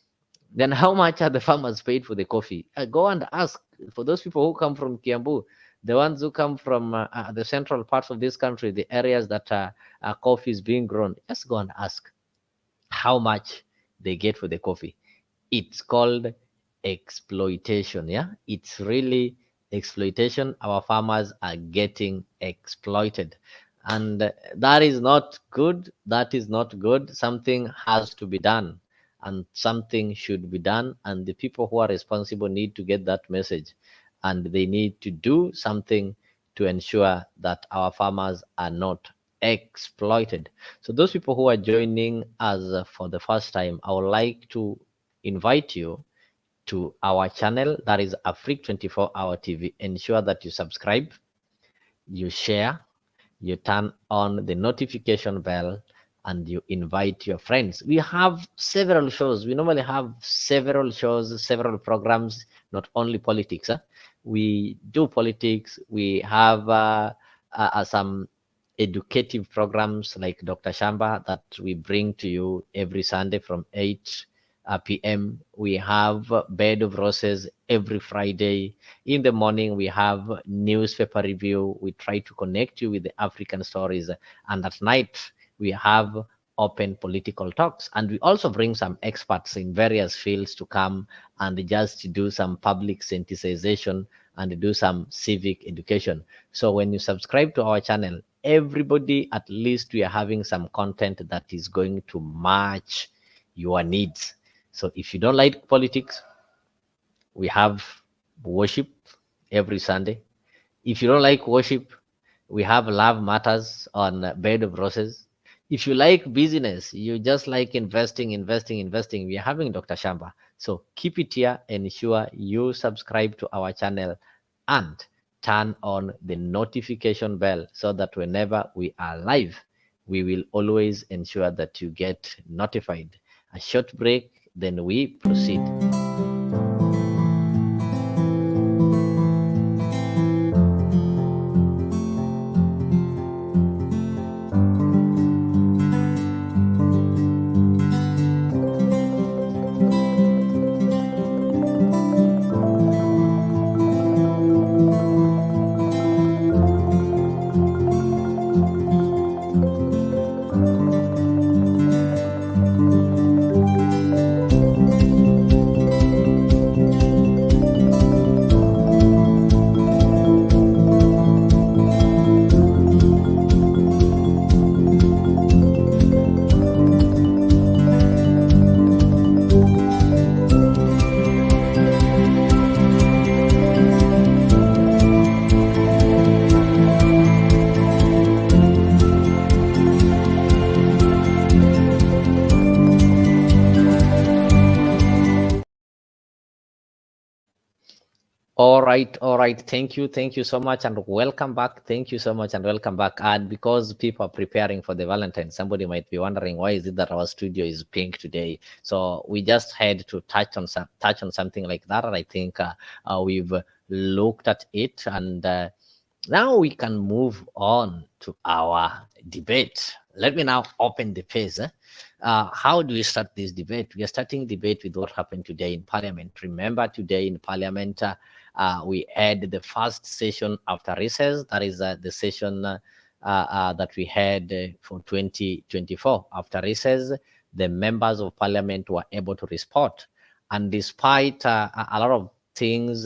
Then how much are the farmers paid for the coffee? Go and ask for those people who come from Kiambu, the ones who come from the central parts of this country, the areas that coffee is being grown. Just go and ask how much they get for the coffee. It's called exploitation. Yeah, it's really exploitation. Our farmers are getting exploited, and that is not good. That is not good. Something has to be done, and something should be done, and the people who are responsible need to get that message, and they need to do something to ensure that our farmers are not exploited. So those people who are joining us for the first time, I would like to invite you to our channel, that is Afriq24hrs TV. Ensure that you subscribe, you share, you turn on the notification bell, and you invite your friends. We have several shows. We normally have several shows, several programs, not only politics. We do politics. We have some educative programs like Dr. Shamba that we bring to you every Sunday from 8 p.m. We have Bed of Roses every Friday. In the morning, we have newspaper review. We try to connect you with the African stories. And at night, we have open political talks. And we also bring some experts in various fields to come and just do some public sensitization and do some civic education. So when you subscribe to our channel, everybody, at least we are having some content that is going to match your needs. So if you don't like politics, we have worship every Sunday. If you don't like worship, we have Love Matters on Bed of Roses. If you like business, you just like investing, we are having Dr. Shamba. So keep it here, ensure you subscribe to our channel and turn on the notification bell so that whenever we are live, we will always ensure that you get notified. A short break, then we proceed. All right. Thank you so much and welcome back. Thank you so much and welcome back. And because people are preparing for the Valentine, somebody might be wondering why is it that our studio is pink today. So we just had to touch on something like that, and I think we've looked at it, and now we can move on to our debate. Let me now open the page. How do we start this debate? We are starting debate with what happened today in Parliament. Remember, today in Parliament, we had the first session after recess. That is the session that we had for 2024. After recess, the members of Parliament were able to respond. And despite a lot of things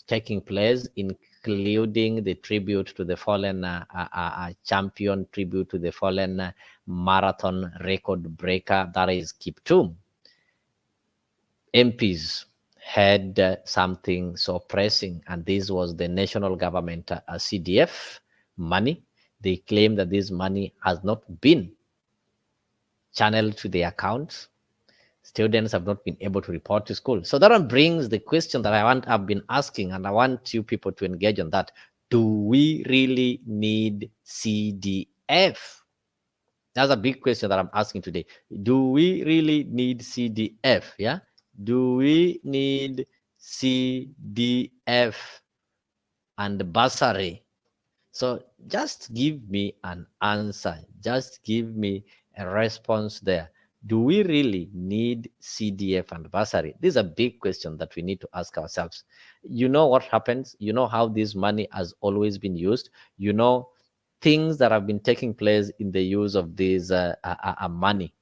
taking place, including the tribute to the fallen champion, tribute to the fallen marathon record breaker, that is Kiptum, MPs had something so pressing, and this was the national government CDF money. They claim that this money has not been channeled to the accounts. Students have not been able to report to school. So that one brings the question that I've been asking, and I want you people to engage on that. Do we really need CDF? That's a big question that I'm asking today. Do we really need CDF? Yeah. Do we need CDF and bursary? So just give me an answer. Just give me a response there. Do we really need CDF and bursary? This is a big question that we need to ask ourselves. You know what happens? You know how this money has always been used. You know things that have been taking place in the use of this money.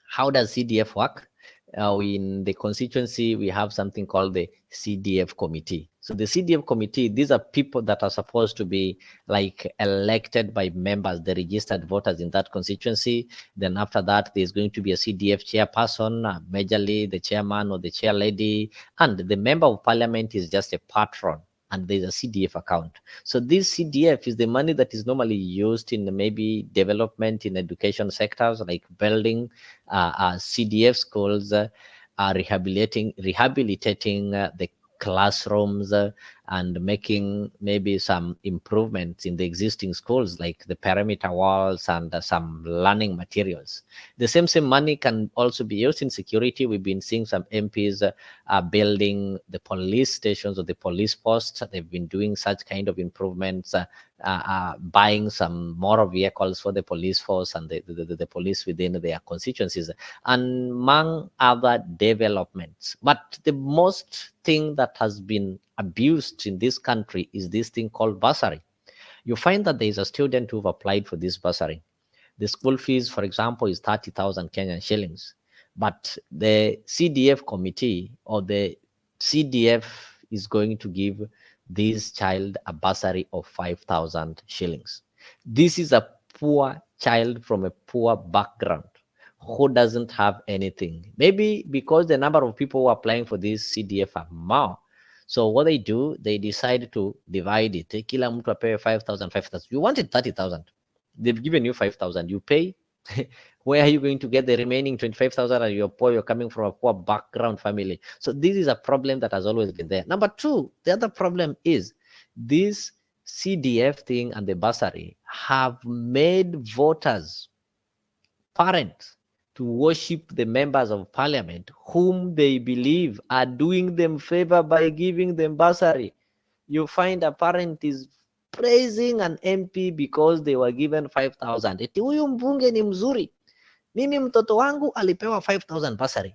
How does CDF work? In the constituency, we have something called the CDF committee. So the CDF committee, these are people that are supposed to be like elected by members, the registered voters in that constituency. Then after that, there's going to be a CDF chairperson, majorly the chairman or the chair lady, and the member of parliament is just a patron, and there's a CDF account. So this CDF is the money that is normally used in maybe development in education sectors like building CDF schools, rehabilitating the classrooms, and making maybe some improvements in the existing schools, like the perimeter walls and some learning materials. The same money can also be used in security. We've been seeing some MPs building the police stations or the police posts. They've been doing such kind of improvements, buying some more vehicles for the police force and the police within their constituencies, and among other developments. But the most thing that has been abused in this country is this thing called bursary. You find that there is a student who've applied for this bursary. The school fees, for example, is 30,000 Kenyan shillings. But the CDF committee or the CDF is going to give this child a bursary of 5,000 shillings. This is a poor child from a poor background who doesn't have anything. Maybe because the number of people who are applying for this CDF are more. So what they do, they decide to divide it. Kila mtu apewe 5,000, 5,000. You wanted 30,000. They've given you 5,000. You pay. Where are you going to get the remaining 25,000? And you're poor, you're coming from a poor background family. So this is a problem that has always been there. Number two, the other problem is this CDF thing and the bursary have made voters, parents, to worship the members of parliament whom they believe are doing them favor by giving them bursary. You find a parent is praising an MP because they were given 5,000. Eti huyu mbunge ni mzuri. Mimi mtoto wangu alipewa 5,000 bursary.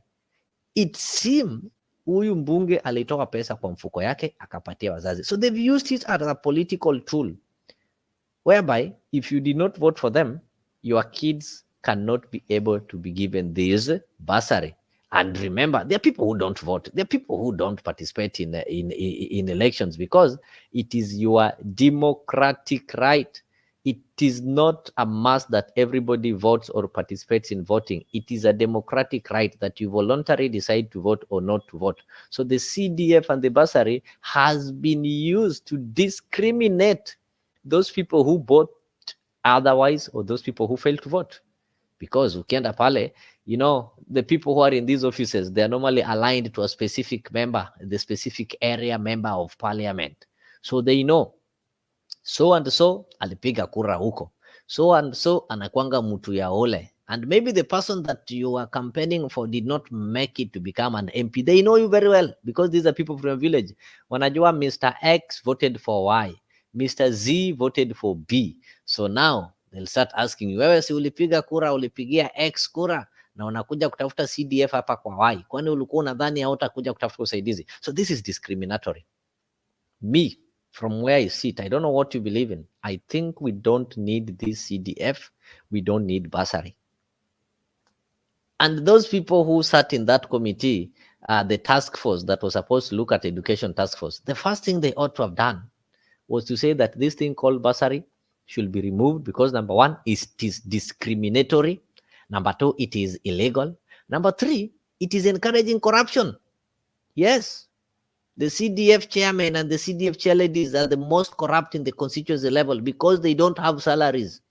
It seems huyu mbunge alitoa pesa kwa mfuko yake akapatia wazazi. So they've used it as a political tool whereby if you did not vote for them, your kids cannot be able to be given this bursary. And remember, there are people who don't vote. There are people who don't participate in elections because it is your democratic right. It is not a must that everybody votes or participates in voting. It is a democratic right that you voluntarily decide to vote or not to vote. So the CDF and the bursary has been used to discriminate those people who vote otherwise or those people who fail to vote. Because ukienda pale, you know, the people who are in these offices, they are normally aligned to a specific member, the specific area member of parliament. So they know, so and so alipiga kura huko, so and so anakwanga mtu ya ole. And maybe the person that you are campaigning for did not make it to become an MP. They know you very well because these are people from a village. Wanajua Mr. X voted for Y, Mr. Z voted for B. So now they'll start asking you, wewe si ulipiga kura, ulipigia X kura na unakuja kutafuta CDF hapa kwa Y. Kwani ulikuwa unadhani hautakuja kutafuta usaidizi? So this is discriminatory. Me, from where I sit, I don't know what you believe in. I think we don't need this CDF. We don't need bursary. And those people who sat in that committee, the task force that was supposed to look at education task force, the first thing they ought to have done was to say that this thing called bursary should be removed because number one, it is discriminatory. Number two, it is illegal. Number three, it is encouraging corruption. Yes, the CDF chairman and the CDF chairladies are the most corrupt in the constituency level because they don't have salaries.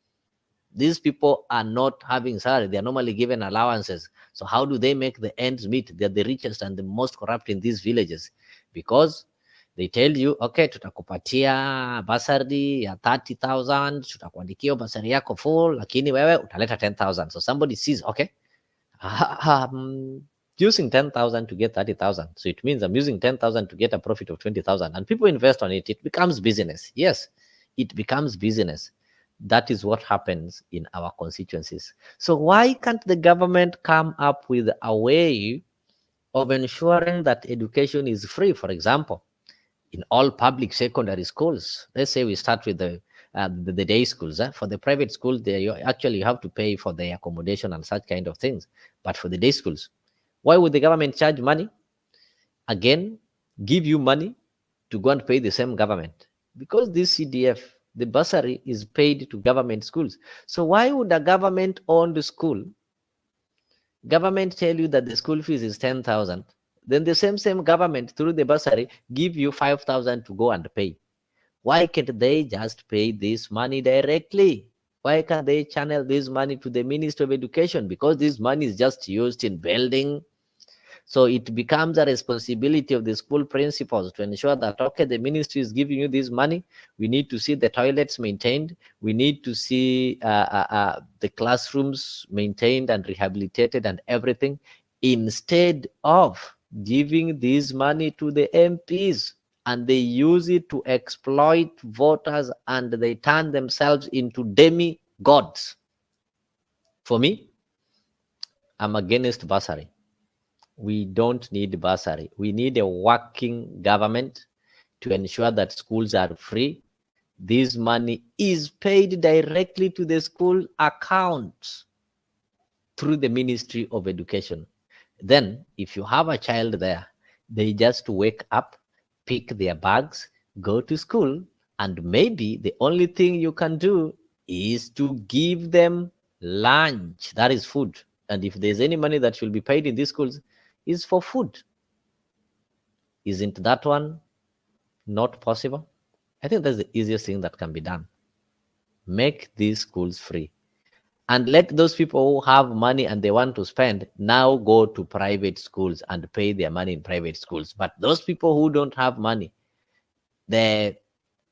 These people are not having salary. They are normally given allowances. So how do they make the ends meet? They're the richest and the most corrupt in these villages because they tell you, okay, tutakupatia basari ya 30,000, tutakuandikia basari yako full, lakini wewe utaleta 10,000. So somebody sees, okay, using 10,000 to get 30,000. So it means I'm using 10,000 to get a profit of 20,000. And people invest on it. It becomes business. Yes, it becomes business. That is what happens in our constituencies. So why can't the government come up with a way of ensuring that education is free, for example, in all public secondary schools? Let's say we start with the day schools. For the private schools, you actually have to pay for the accommodation and such kind of things. But for the day schools, why would the government charge money? Again, give you money to go and pay the same government. Because this CDF, the bursary is paid to government schools. So why would a government-owned school, government tell you that the school fees is 10,000, then the same government through the bursary give you 5,000 to go and pay? Why can't they just pay this money directly? Why can't they channel this money to the Ministry of Education? Because this money is just used in building So it becomes a responsibility of the school principals to ensure that, okay, the ministry is giving you this money. We need to see the toilets maintained. We need to see the classrooms maintained and rehabilitated and everything, instead of giving this money to the MPs, and they use it to exploit voters, and they turn themselves into demigods. For me, I'm against bursary. We don't need bursary. We need a working government to ensure that schools are free. This money is paid directly to the school accounts through the Ministry of Education. Then, if you have a child there, they just wake up, pick their bags, go to school, and maybe the only thing you can do is to give them lunch. That is food. And if there's any money that should be paid in these schools, is for food. Isn't that one not possible? I think that's the easiest thing that can be done. Make these schools free. And let those people who have money and they want to spend now go to private schools and pay their money in private schools. But those people who don't have money, the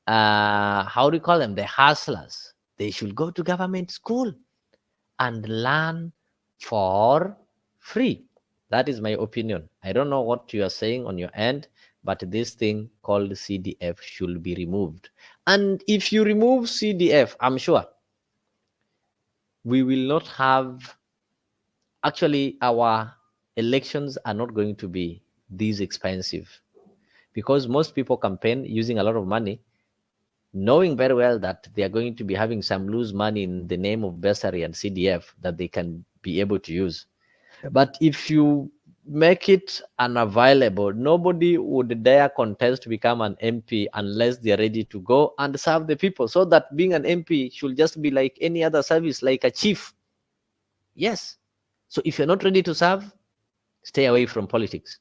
how do you call them? The hustlers, they should go to government school and learn for free. That is my opinion. I don't know what you are saying on your end, but this thing called CDF should be removed. And if you remove CDF, I'm sure we will not have, actually, our elections are not going to be this expensive, because most people campaign using a lot of money, knowing very well that they are going to be having some loose money in the name of bursary and CDF that they can be able to use. But if you make it unavailable, nobody would dare contest to become an MP unless they're ready to go and serve the people. So that being an MP should just be like any other service, like a chief. Yes. So if you're not ready to serve, stay away from politics.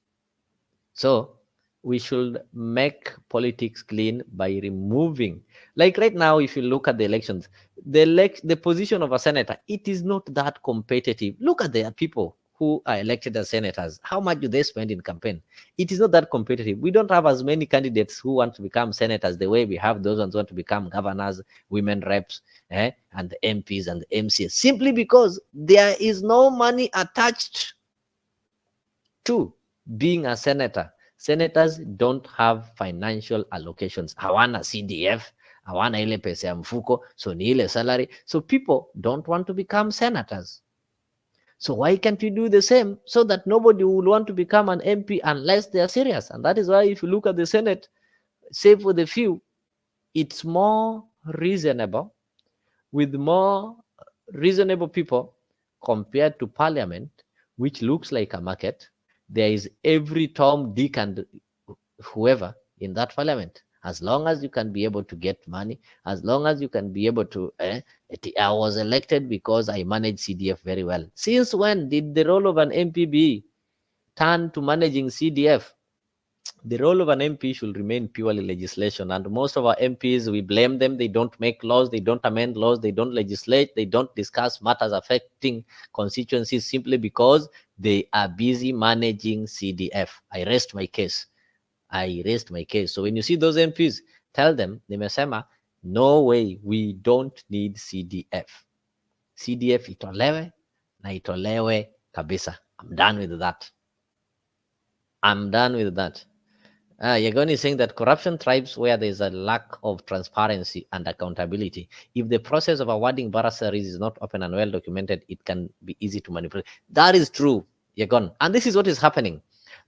So we should make politics clean by removing, like right now, if you look at the elections, the position of a senator, it is not that competitive. Look at the people who are elected as senators. How much do they spend in campaign? It is not that competitive. We don't have as many candidates who want to become senators the way we have those ones who want to become governors, women reps, and the MPs and the MCs, simply because there is no money attached to being a senator. Senators don't have financial allocations. Hawana CDF, hawana ile pesa ya mfuko, so ni ile salary. So people don't want to become senators. So why can't we do the same, so that nobody will want to become an MP unless they are serious? And that is why if you look at the Senate, save for the few, it's more reasonable, with more reasonable people compared to Parliament, which looks like a market. There is every Tom, Dick, and whoever in that Parliament. As long as you can be able to get money, as long as you can be able to, I was elected because I managed CDF very well. Since when did the role of an MPB turn to managing CDF? The role of an MP should remain purely legislation. And most of our MPs, we blame them. They don't make laws, they don't amend laws, they don't legislate, they don't discuss matters affecting constituencies, simply because they are busy managing CDF. I rest my case. So when you see those MPs, tell them, nimesema, no way, we don't need CDF. CDF itolewe na itolewe kabisa. I'm done with that. Yagoni is saying that corruption thrives where there is a lack of transparency and accountability. If the process of awarding bursaries is not open and well documented, it can be easy to manipulate. That is true, Yagon. And this is what is happening.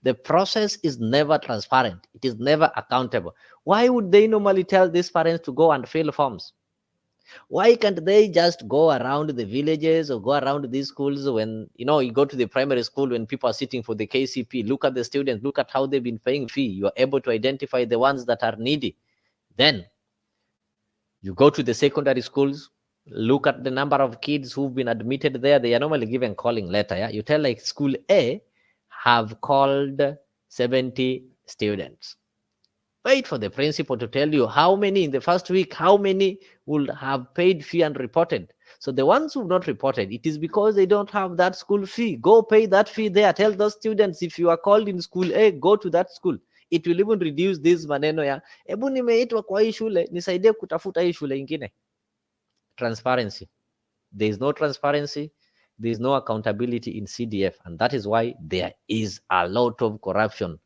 The process is never transparent. It is never accountable. Why would they normally tell these parents to go and fill forms? Why can't they just go around the villages or go around these schools when, you go to the primary school, when people are sitting for the KCP, look at the students, look at how they've been paying fee. You are able to identify the ones that are needy. Then you go to the secondary schools, look at the number of kids who've been admitted there. They are normally given calling letter. Yeah? You tell like school A have called 70 students. Wait for the principal to tell you how many in the first week, how many will have paid fee and reported. So the ones who've not reported, it is because they don't have that school fee. Go pay that fee there. Tell those students, if you are called in school A, go to that school. It will even reduce this maneno ya ebu nimeitwa kwa hii shule nisaidie kutafuta hii shule ingine. Transparency. There is no transparency. There is no accountability in CDF, and that is why there is a lot of corruption.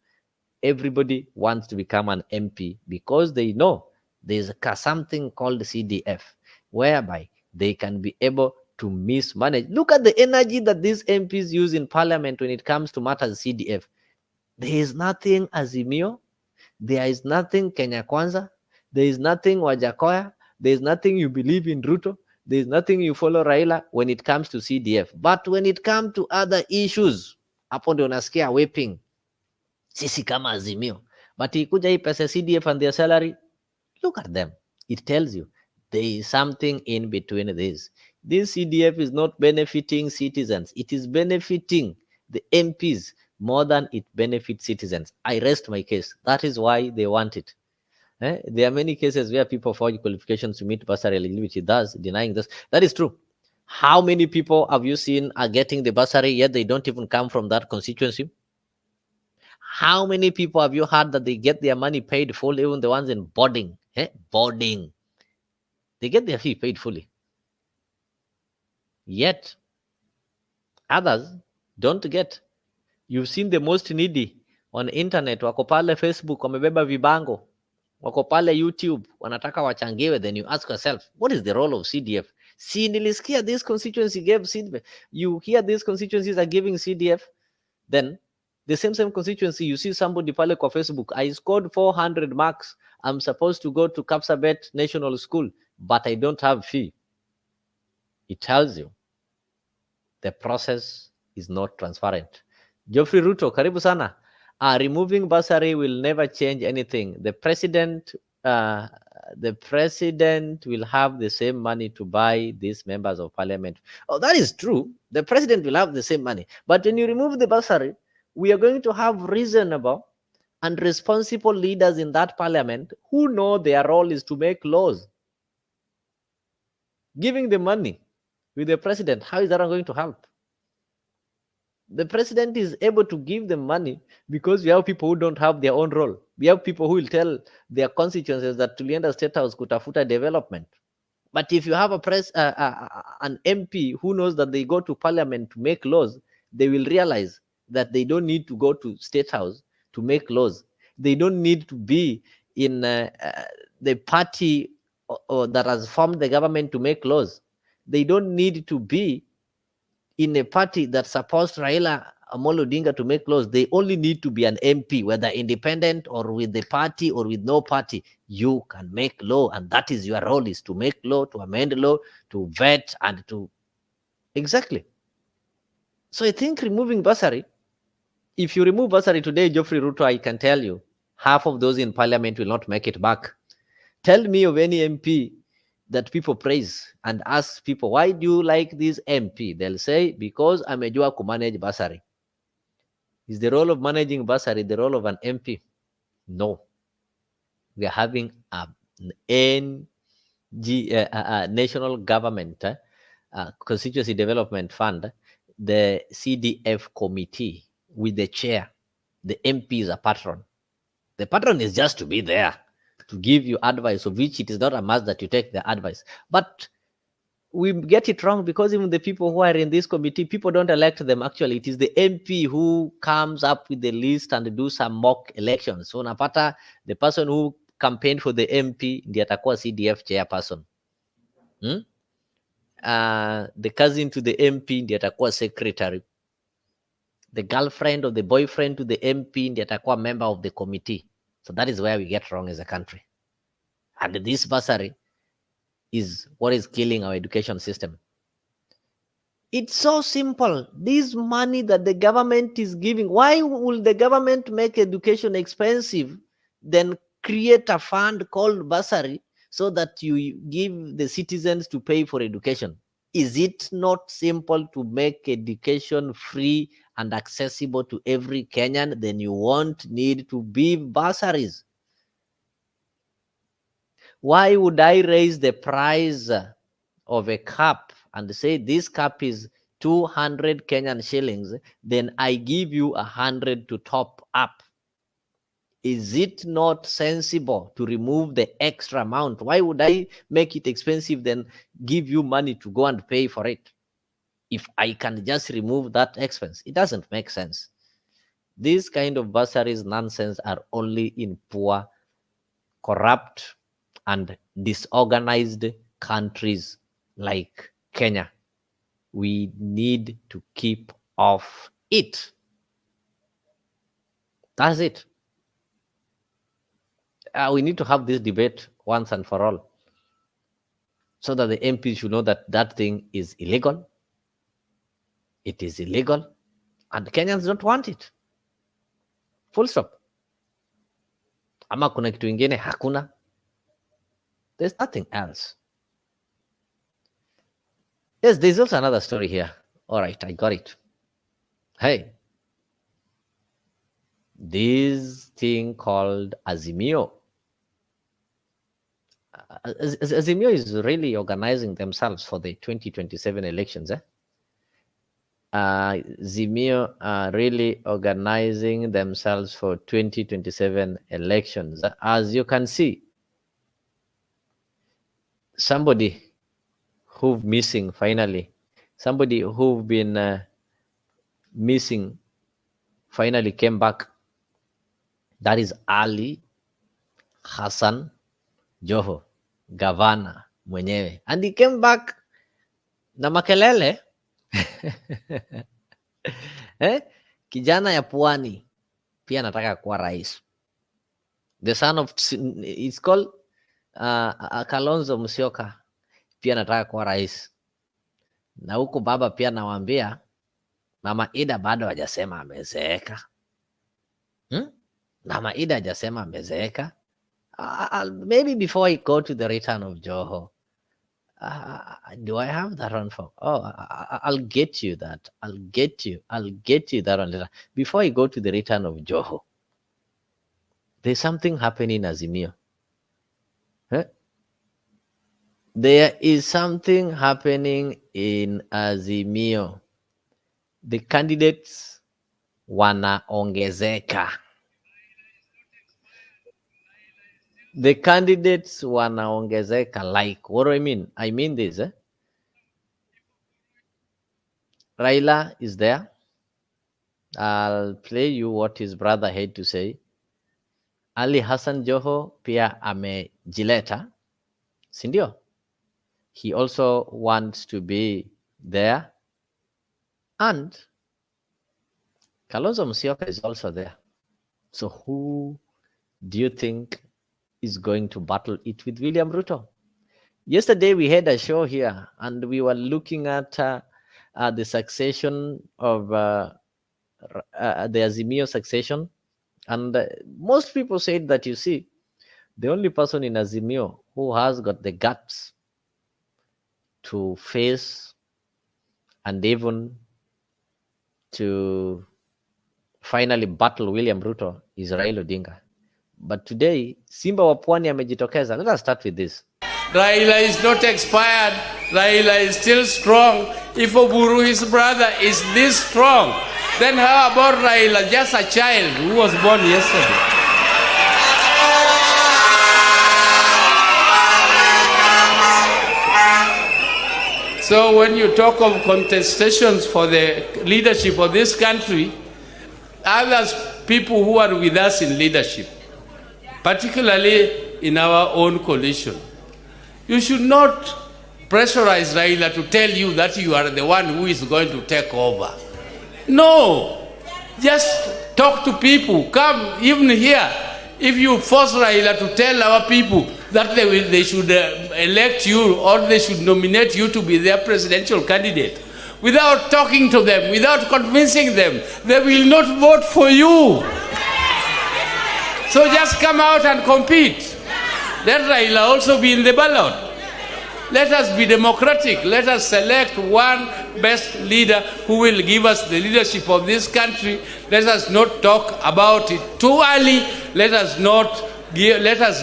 Everybody wants to become an MP because they know there's something called CDF, whereby they can be able to mismanage. Look at the energy that these MPs use in parliament when it comes to matters CDF. There is nothing Azimio, there is nothing Kenya Kwanza, there is nothing Wajakoya, there is nothing you believe in Ruto, there is nothing you follow Raila when it comes to CDF. But when it comes to other issues, hapo ndio unasikia whipping. Sisi kama Azimio. But ikuja hii pesa CDF and their salary, look at them. It tells you there is something in between this. This CDF is not benefiting citizens. It is benefiting the MPs more than it benefits citizens. I rest my case. That is why they want it. There are many cases where people forge qualifications to meet bursary eligibility, thus denying this. That is true. How many people have you seen are getting the bursary yet they don't even come from that constituency? How many people have you heard that they get their money paid full, even the ones in boarding? Boarding. They get their fee paid fully. Yet, others don't get. You've seen the most needy on internet, wako pale Facebook, wamebeba vibango, wako pale YouTube, wanataka wachangiwe. Then you ask yourself, what is the role of CDF? See, nilisikia this constituency gave CDF. You hear these constituencies are giving CDF, then the same constituency, you see somebody pale kwa Facebook, I scored 400 marks. I'm supposed to go to Kapsabet National School, but I don't have fee. It tells you the process is not transparent. Geoffrey Ruto, karibu sana. Removing bursary will never change anything. The president will have the same money to buy these members of parliament. Oh, that is true. The president will have the same money. But when you remove the bursary, we are going to have reasonable and responsible leaders in that parliament who know their role is to make laws. Giving the money with the president, how is that going to help? The president is able to give them money because we have people who don't have their own role. We have people who will tell their constituencies that tulienda state house kutafuta development. But if you have an MP who knows that they go to parliament to make laws, they will realize that they don't need to go to state house to make laws. They don't need to be in the party that has formed the government to make laws. They don't need to be in a party that supports Raila Amolo Odinga to make laws. They only need to be an MP, whether independent or with the party or with no party. You can make law, and that is your role, is to make law, to amend law, to vet, and to... Exactly. So I think removing bursary, if you remove bursary today, Geoffrey Ruto, I can tell you, half of those in parliament will not make it back. Tell me of any MP that people praise and ask people, why do you like this MP? They'll say, because amejua ku manage bursary. Is the role of managing bursary the role of an MP? No. We are having a national government constituency development fund, the CDF committee with the chair. The MP is a patron. The patron is just to be there to give you advice, of which it is not a must that you take the advice. But we get it wrong because even the people who are in this committee, people don't elect them. Actually, it is the MP who comes up with the list and do some mock elections. So unapata the person who campaigned for the MP ndiye atakuwa CDF chairperson. The cousin to the MP ndiye atakuwa secretary. The girlfriend or the boyfriend to the MP ndiye atakuwa member of the committee. So that is where we get wrong as a country. And this bursary is what is killing our education system. It's so simple. This money that the government is giving, why will the government make education expensive, then create a fund called bursary so that you give the citizens to pay for education? Is it not simple to make education free and accessible to every Kenyan? Then you won't need to give bursaries. Why would I raise the price of a cup and say this cap is 200 Kenyan shillings, then I give you 100 to top up. Is it not sensible to remove the extra amount? Why would I make it expensive then give you money to go and pay for it? If I can just remove that expense, it doesn't make sense. These kind of bursaries nonsense are only in poor, corrupt, and disorganized countries like Kenya. We need to keep off it. That's it. We need to have this debate once and for all, so that the MPs should know that that thing is illegal. It is illegal, and Kenyans don't want it. Full stop. Ama kuna kitu ingine? Hakuna. There's nothing else. Yes, there's also another story here. All right, I got it. Hey, this thing called Azimio. Azimio is really organizing themselves for the 2027 elections. Azimio are really organizing themselves for 2027 elections. As you can see, somebody who've missing finally, somebody who've been missing finally came back. That is Ali Hassan Joho, governor mwenyewe, and he came back na makelele. Kijana ya pwani pia anataka kuwa rais. The son of, it's called Kalonzo Musyoka, pia anataka kuwa rais. Na huko baba pia nawaambia Mama Ida bado hajasema amezeeka. Mama Ida hajasema amezeeka. Maybe before I go to the return of Joho, do I have that on for? Oh, I'll get you that. I'll get you that on later. Before I go to the return of Joho, there's something happening in Azimio. There is something happening in Azimio. The candidates wanaongezeka. The candidates wanaongezeka. Like, what do I mean? I mean this. Raila is there. I'll play you what his brother had to say. Ali Hassan Joho pia amejileta, sindio? He also wants to be there. And Kalonzo Musyoka is also there. So who do you think is going to battle it with William Ruto? Yesterday we had a show here and we were looking at the succession of the Azimio succession. And most people said that, you see, the only person in Azimio who has got the guts to face and even to finally battle William Ruto is Raila Odinga. But today, Simba wa Pwani amejitokeza. Let us start with this. Raila is not expired. Raila is still strong. If Oburu, his brother, is this strong, then how about Raila, just a child who was born yesterday? So when you talk of contestations for the leadership of this country, others, people who are with us in leadership, particularly in our own coalition, you should not pressurize Raila to tell you that you are the one who is going to take over. No, just talk to people. Come even here. If you force Raila to tell our people that they should elect you or they should nominate you to be their presidential candidate, without talking to them, without convincing them, they will not vote for you. So just come out and compete. Let Raila also be in the ballot. Let us be democratic. Let us select one best leader who will give us the leadership of this country. Let us not talk about it too early. Let us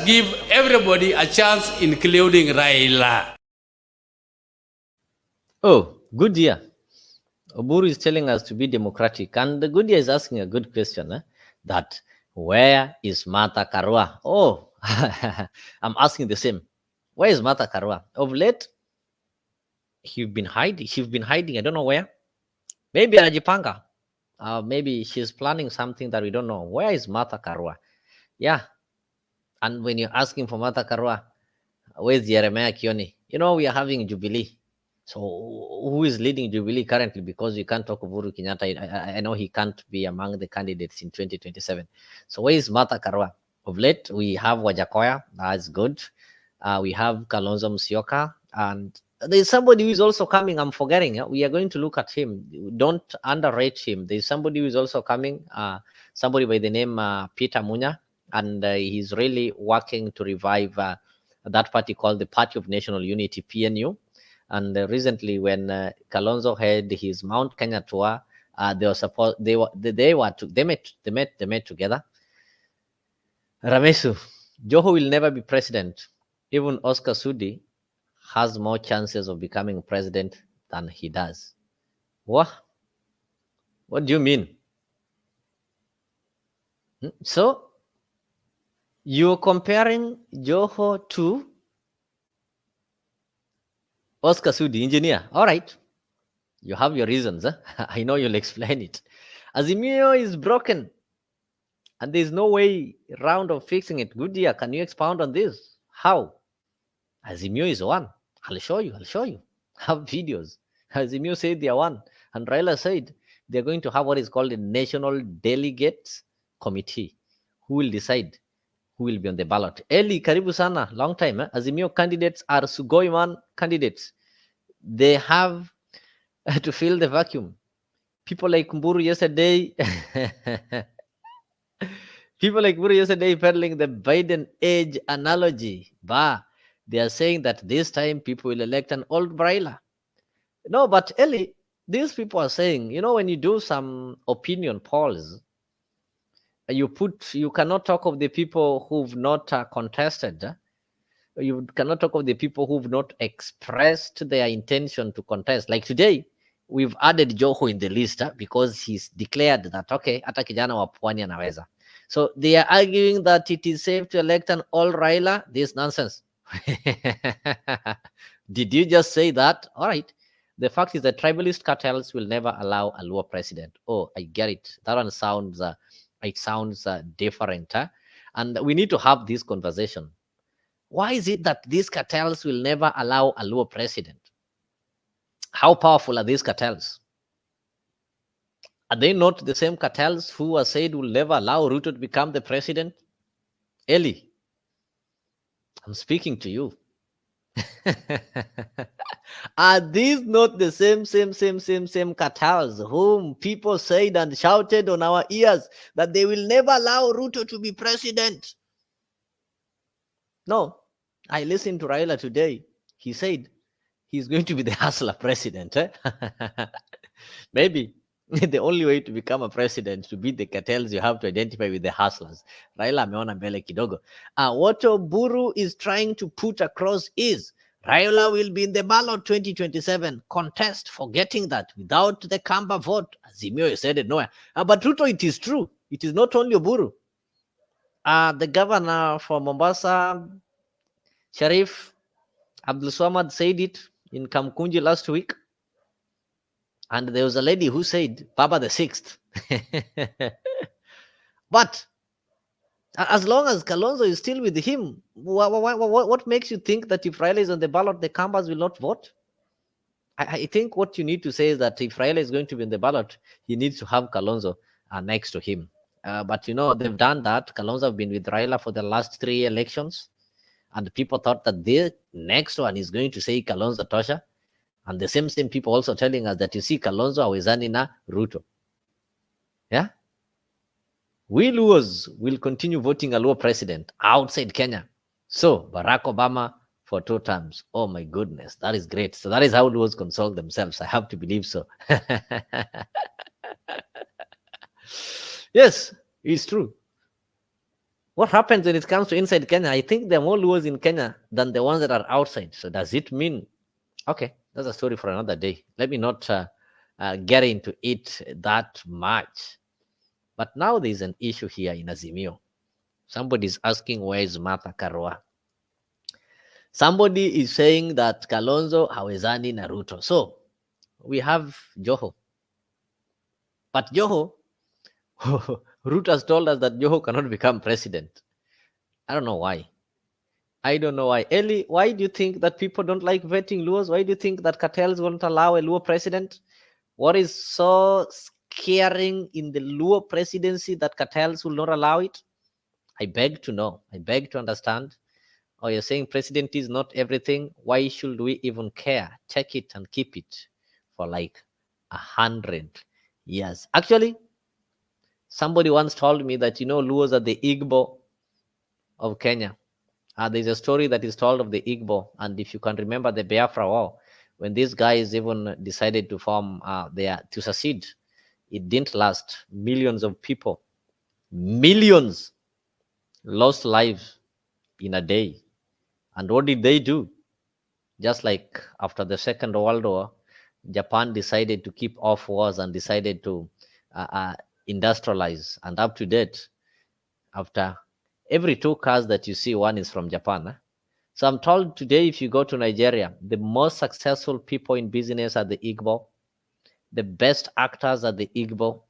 give everybody a chance, including Raila. Oh, good year. Oburu is telling us to be democratic, and the good year is asking a good question. That where is Martha Karua? Oh, I'm asking the same. Where is Martha Karua? Of late, he's been hiding. She's been hiding. I don't know where. Maybe Anajipanga. Maybe she's planning something that we don't know. Where is Martha Karua? Yeah. And when you're asking for Martha Karua, where's Jeremiah Kioni? You know, we are having Jubilee. So who is leading Jubilee currently? Because we can't talk of Uhuru Kenyatta. I know he can't be among the candidates in 2027. So where is Martha Karua? Of late, we have Wajakoya. That's good. We have Kalonzo Musyoka. And there's somebody who is also coming. I'm forgetting. We are going to look at him. Don't underrate him. There's somebody who is also coming. Somebody by the name Peter Munya. And he's really working to revive that party called the Party of National Unity, PNU. And recently, when Kalonzo had his Mount Kenya tour, they met together. Ramesu, Joho will never be president. Even Oscar Sudi has more chances of becoming president than he does. What? What do you mean? So you're comparing Joho to Oscar Sudi, engineer. All right. You have your reasons. I know you'll explain it. Azimio is broken. And there's no way round of fixing it. Good year. Can you expound on this? How? Azimio is one. I'll show you. Have videos. Azimio said they are one. And Raila said they're going to have what is called a National Delegates Committee who will decide who will be on the ballot. Eli Karibu Sana, long time. Azimio candidates are Sugoiman candidates. They have to fill the vacuum. People like Mburu yesterday, peddling the Biden age analogy. They are saying that this time people will elect an old Braila. No, but Eli, these people are saying, you know, when you do some opinion polls, you cannot talk of the people who've not contested. You cannot talk of the people who've not expressed their intention to contest. Like today, we've added Joho in the list because he's declared that, okay, hata kijana wa pwani anaweza. So they are arguing that it is safe to elect an all Raila. This nonsense. Did you just say that? All right. The fact is that tribalist cartels will never allow a Luo president. Oh, I get it. That one sounds, different. And we need to have this conversation. Why is it that these cartels will never allow a Luo president? How powerful are these cartels? Are they not the same cartels who are said will never allow Ruto to become the president? Eli, I'm speaking to you. Are these not the same cartels whom people said and shouted on our ears that they will never allow Ruto to be president? No, I listened to Raila today. He said he's going to be the hustler president. Maybe the only way to become a president, to beat the cartels, you have to identify with the hustlers. Raila ameona mbele kidogo. What Oburu is trying to put across is Raila will be in the ballot 2027 contest, forgetting that without the Kamba vote, Azimio said it nowhere. But Ruto, it is true. It is not only Oburu. The governor for Mombasa, Sharif Abdul Swamad, said it in Kamkunji last week. And there was a lady who said, Baba the Sixth. But as long as Kalonzo is still with him, what makes you think that if Raila is on the ballot, the Kambas will not vote? I think what you need to say is that if Raila is going to be in the ballot, he needs to have Kalonzo next to him. But, you know, they've done that. Kalonzo have been with Raila for the last 3 elections. And people thought that the next one is going to say Kalonzo Tosha. And the same people also telling us that, you see, Kalonzo awezani na Ruto. Yeah? We Luos will continue voting a Luo president outside Kenya. So, Barack Obama for 2 terms. Oh my goodness, that is great. So that is how Luos console themselves. I have to believe so. Yes, it's true. What happens when it comes to inside Kenya? I think there are more Luos in Kenya than the ones that are outside. So does it mean, okay, That's a story for another day. Let me not get into it that much. But now there's an issue here in Azimio. Somebody's asking, where is Martha Karua? Somebody is saying that Kalonzo hawezani na Ruto. So we have Joho. But Joho, Ruto has told us that Joho cannot become president. I don't know why. I don't know why. Eli, why do you think that people don't like vetting Luos? Why do you think that cartels won't allow a Luo president? What is so scaring in the Luo presidency that cartels will not allow it? I beg to know. I beg to understand. Oh, you're saying president is not everything. Why should we even care? Take it and keep it for like 100 years. Actually, somebody once told me that, Luos are the Igbo of Kenya. There's a story that is told of the Igbo. And if you can remember the Biafra War, when these guys even decided to form to secede, it didn't last. Millions of people, millions lost lives in a day. And what did they do? Just like after the Second World War, Japan decided to keep off wars and decided to industrialize. And up to date, after every 2 cars that you see, one is from Japan. So I'm told today, if you go to Nigeria, the most successful people in business are the Igbo. The best actors are the Igbo.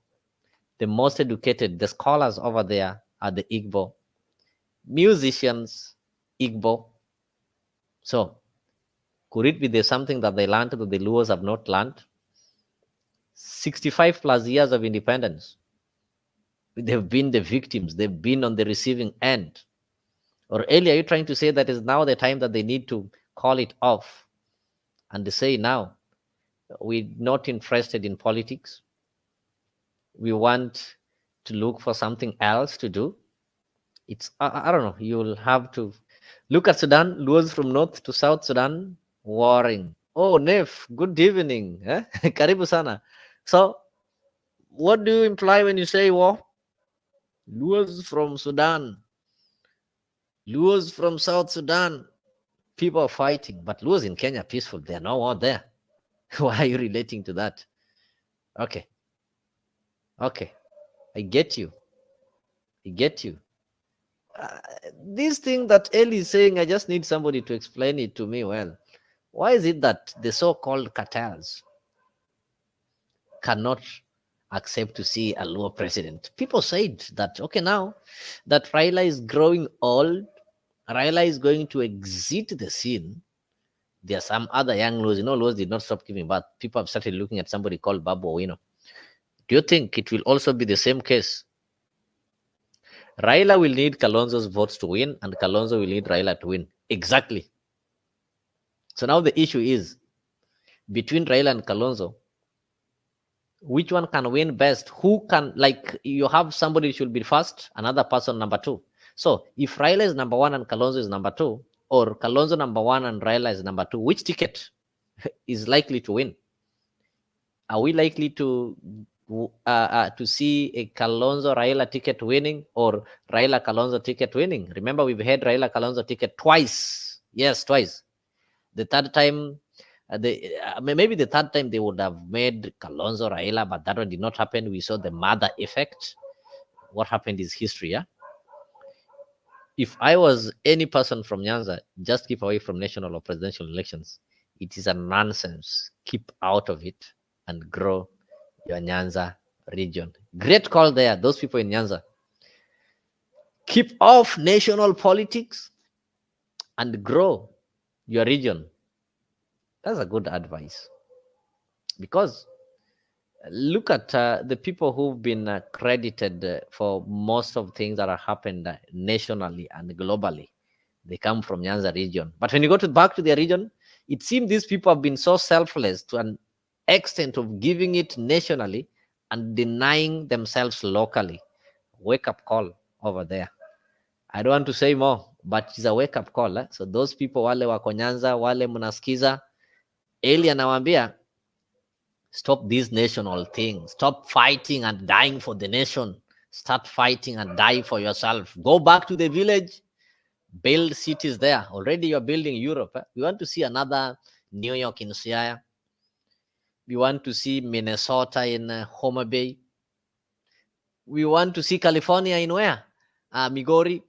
The most educated, the scholars over there are the Igbo. Musicians, Igbo. So could it be there's something that they learned that the Luos have not learned? 65 plus years of independence. They've been the victims. They've been on the receiving end. Or Eli, are you trying to say that is now the time that they need to call it off and they say, now, we're not interested in politics. We want to look for something else to do. It's, I don't know, you'll have to look at Sudan, Luos from north to south Sudan, warring. Oh, Nef, good evening. Karibu sana. So, what do you imply when you say war? Luos from Sudan, Luos from South Sudan, people are fighting, but Luos in Kenya peaceful. There are no war there. Why are you relating to that? Okay. I get you. This thing that Eli is saying, I just need somebody to explain it to me well. Why is it that the so-called cartels cannot accept to see a Luo president? People said that, okay, now that Raila is growing old, Raila is going to exit the scene. There are some other young Luos. Luos did not stop giving birth. People have started looking at somebody called Babu Owino. Do you think it will also be the same case? Raila will need Kalonzo's votes to win, and Kalonzo will need Raila to win. Exactly. So now the issue is, between Raila and Kalonzo, which one can win best? Who can, like, you have somebody should be first, another person number 2. So if Raila is number 1 and Kalonzo is number 2, or Kalonzo number 1 and Raila is number 2, which ticket is likely to win? Are we likely to see a Kalonzo Raila ticket winning, or Raila Kalonzo ticket winning? Remember, we've had Raila Kalonzo ticket twice. Yes, twice. The third time, maybe the third time they would have made Kalonzo Raila, but that one did not happen. We saw the mother effect. What happened is history. Yeah. If I was any person from Nyanza, just keep away from national or presidential elections. It is a nonsense. Keep out of it and grow your Nyanza region. Great call there, those people in Nyanza. Keep off national politics and grow your region. That's a good advice. Because look at the people who've been credited for most of things that have happened nationally and globally. They come from Nyanza region. But when you go back to their region, it seems these people have been so selfless to an extent of giving it nationally and denying themselves locally. Wake up call over there. I don't want to say more, but it's a wake up call. So those people, wale wako Nyanza, wale mnasikiza, Eli anawaambia, stop these national things. Stop fighting and dying for the nation. Start fighting and die for yourself. Go back to the village. Build cities there. Already you're building Europe. We want to see another New York in Siaya. We want to see Minnesota in Homer Bay. We want to see California in where? Migori.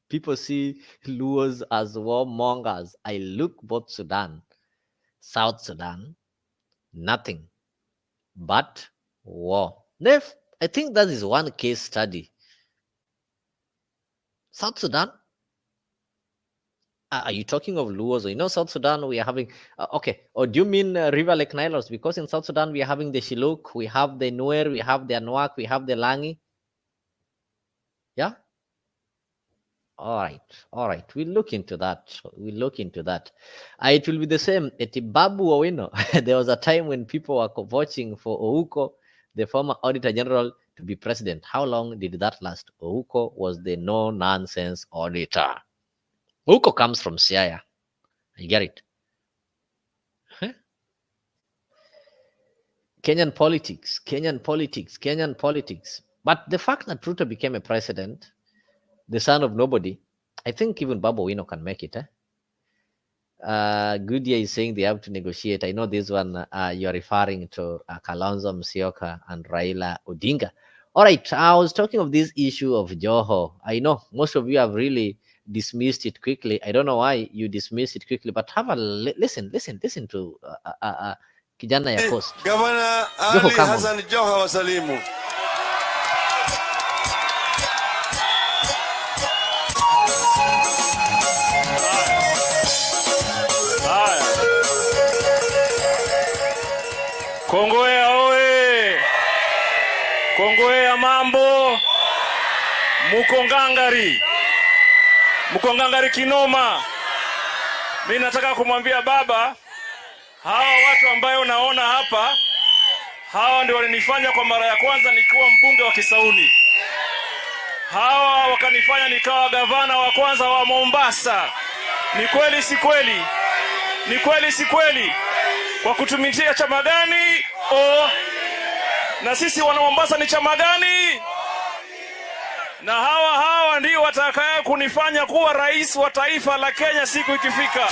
People see Luos as warmongers. I look both Sudan, South Sudan, nothing but war. Nef, I think that is one case study. South Sudan. Are you talking of Luos? You know, South Sudan, we are having, okay. Or do you mean River Lake Nilos? Because in South Sudan, we are having the Shiluk, we have the Nuer, we have the Anuak, we have the Langi. Yeah? All right. We'll look into that. It will be the same. At Babu Owino, there was a time when people were voting for Ouko, the former Auditor General, to be president. How long did that last? Ouko was the no-nonsense auditor. Ouko comes from Siaya. You get it? Huh? Kenyan politics. But the fact that Ruto became a president, the son of nobody, I think even Babu Owino can make it. Goodyear is saying they have to negotiate. I know this one you're referring to Kalonzo Musyoka and Raila Odinga. All right, I was talking of this issue of Joho. I know most of you have really dismissed it quickly. I don't know why you dismissed it quickly, but have a listen to kijana ya Coast. Governor Ali Hassan Joho wasalimu. Kongowea oe! Kongowea mambo! Mukongangari kinoma. Mimi nataka kumwambia baba, hawa watu ambayo unaona hapa, hawa ndio walinifanya kwa mara ya kwanza nikiwa mbunge wa Kisauni. Hawa wakanifanya nikawa gavana wa kwanza wa Mombasa. Ni kweli si kweli? Ni kweli si kweli? Kwa kutumikia chama gani? Na sisi wana Mombasa ni chama gani? Na hawa ndio watakaye kunifanya kuwa rais wa taifa la Kenya siku ikifika.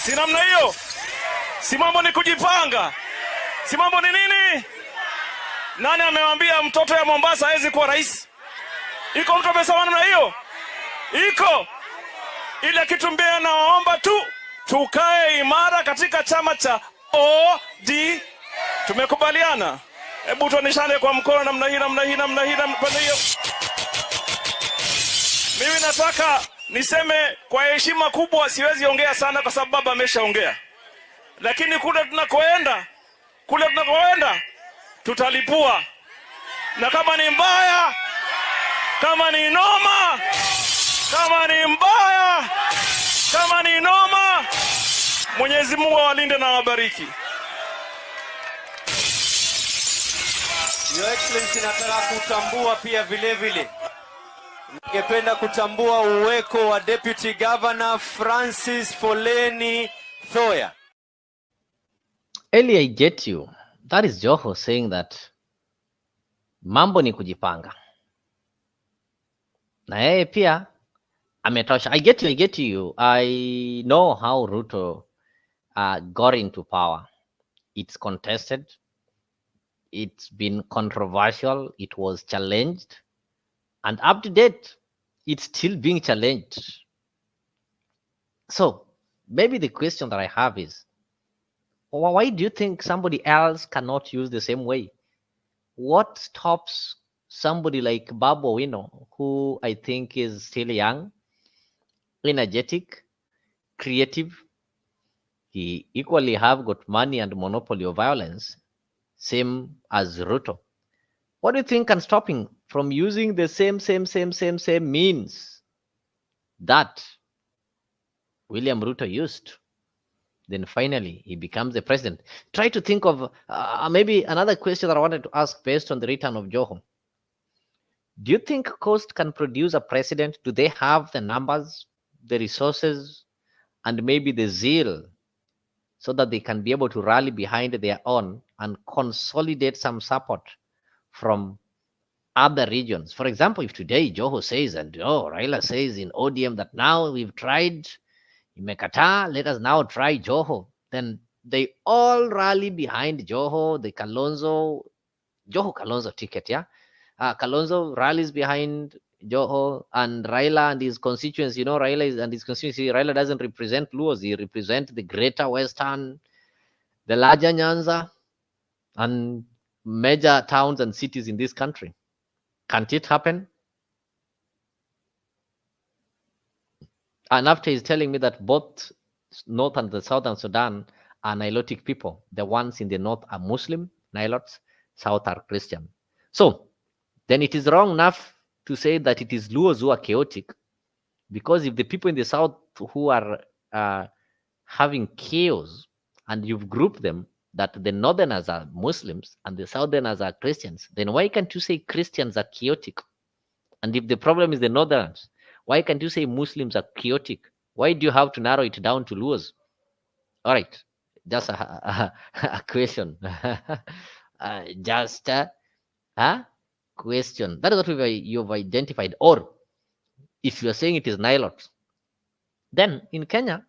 Si namna hiyo? Si mambo ni kujipanga? Si mambo ni nini? Nani amewambia mtoto ya Mombasa hawezi kuwa rais? Iko mtu amesema namna hiyo? Iko. Ile kitu mbaya naomba tu tukae imara katika chama cha OD. Tumekubaliana? Hebu tuoneshane kwa mkono namna hii pande hiyo. Mimi nataka niseme kwa heshima kubwa, siwezi ongea sana kwa sababu baba ameshaongea. Lakini kule tunakoenda tutalipua. Na kama ni mbaya, kama ni noma, kama ni mbaya, kama ni noma, Mwenyezi Mungu awalinde na awabariki. Your Excellency, nataka kutambua pia vile. Ningependa kutambua uweko wa Deputy Governor Francis Foleni Thoya. Eli, I get you. That is Joho saying that mambo ni kujipanga. Na yeye pia ametosha. I get you. I know how Ruto got into power. It's contested. It's been controversial. It was challenged. And up to date, it's still being challenged. So maybe the question that I have is, why do you think somebody else cannot use the same way? What stops somebody like Babu Owino, who I think is still young, energetic, creative? He equally have got money and monopoly of violence, same as Ruto. What do you think can stop him from using the same means that William Ruto used? Then finally he becomes the president. Try to think of maybe another question that I wanted to ask based on the return of Joho. Do you think Coast can produce a president? Do they have the numbers, the resources, and maybe the zeal so that they can be able to rally behind their own and consolidate some support from other regions. For example, if today Joho says and Raila says in ODM that now we've tried Imekata, let us now try Joho, then they all rally behind Joho, the Kalonzo ticket, yeah. Kalonzo rallies behind Joho and Raila and his constituency. Raila doesn't represent Luos, he represents the greater Western, the larger Nyanza, and major towns and cities in this country. Can't it happen? And after he's telling me that both North and the Southern Sudan are Nilotic people. The ones in the North are Muslim Nilots, South are Christian. So then it is wrong enough to say that it is Luos who are chaotic, because if the people in the South who are having chaos and you've grouped them, that the Northerners are Muslims and the Southerners are Christians, then why can't you say Christians are chaotic? And if the problem is the Northerners, why can't you say Muslims are chaotic? Why do you have to narrow it down to Luos? All right, just a question. Just a question. That is what you've identified. Or if you are saying it is Nilots, then in Kenya,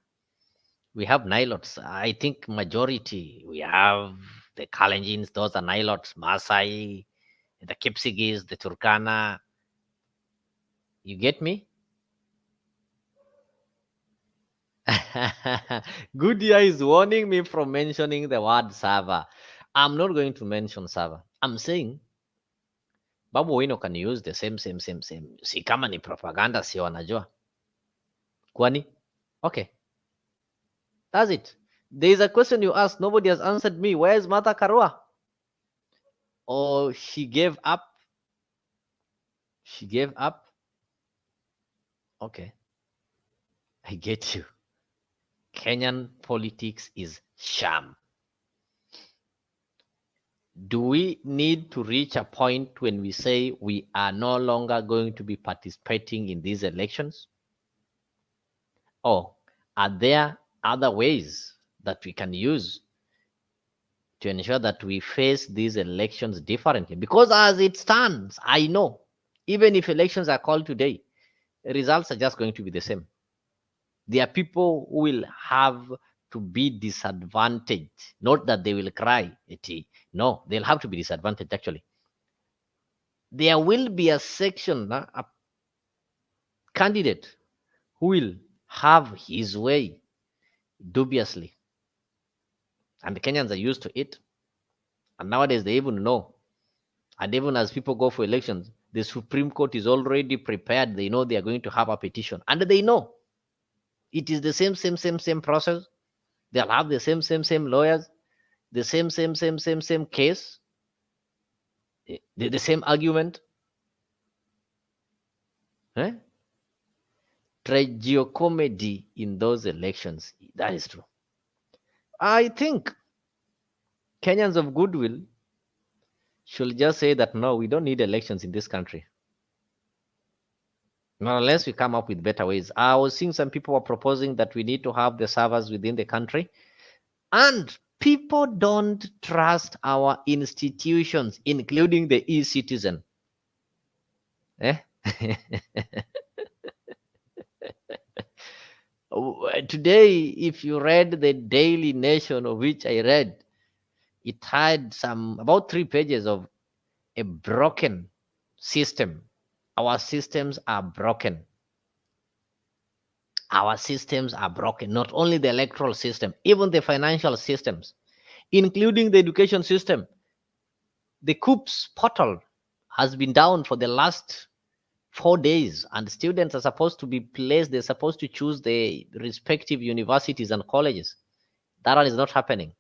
we have Nilots. I think majority, we have the Kalenjins, those are Nilots, Maasai, the Kipsigis, the Turkana. You get me? Goodyear is warning me from mentioning the word Sava. I'm not going to mention Sava. I'm saying Babu Wino can use the same. Si kama ni propaganda, si wanajua. Kwani? Okay. That's it. There is a question you asked. Nobody has answered me. Where is Martha Karua? Oh, she gave up. She gave up. Okay. I get you. Kenyan politics is sham. Do we need to reach a point when we say we are no longer going to be participating in these elections? Or are there other ways that we can use to ensure that we face these elections differently? Because as it stands, I know, even if elections are called today, results are just going to be the same. There are people who will have to be disadvantaged. Not that they will cry. No, they'll have to be disadvantaged, actually. There will be a section, a candidate who will have his way dubiously. And the Kenyans are used to it. And nowadays they even know. And even as people go for elections, the Supreme Court is already prepared. They know they are going to have a petition. And they know it is the same process. They'll have the same lawyers, the same case, the same argument. Tragicomedy in those elections. That is true. I think Kenyans of goodwill should just say that no, we don't need elections in this country. Not unless we come up with better ways. I was seeing some people were proposing that we need to have the servers within the country. And people don't trust our institutions, including the e-citizen. Today, if you read the Daily Nation, of which I read, it had about 3 pages of a broken system. Our systems are broken. Our systems are broken. Not only the electoral system, even the financial systems, including the education system. The COOPS portal has been down for the last 4 days, and students are supposed to be placed. They're supposed to choose the respective universities and colleges. That one is not happening.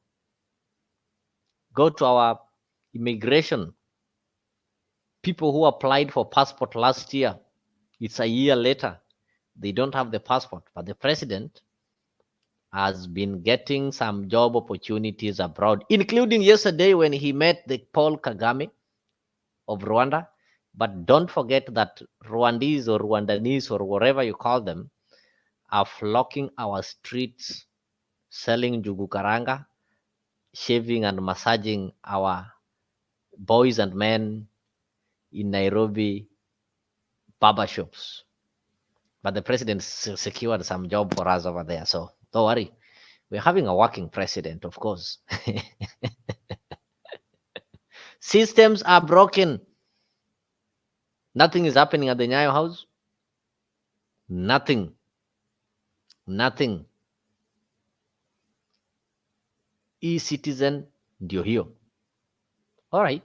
Go to our immigration. People who applied for passport last year, it's a year later, they don't have the passport. But the president has been getting some job opportunities abroad, including yesterday when he met the Paul Kagame of Rwanda. But don't forget that Rwandese or Rwandanese or whatever you call them are flocking our streets, selling jugu karanga, shaving and massaging our boys and men in Nairobi barber shops. But the president secured some job for us over there. So don't worry. We're having a working president, of course. Systems are broken. Nothing is happening at the Nyayo house. Nothing. Nothing. E-citizen ndio hiyo. All right.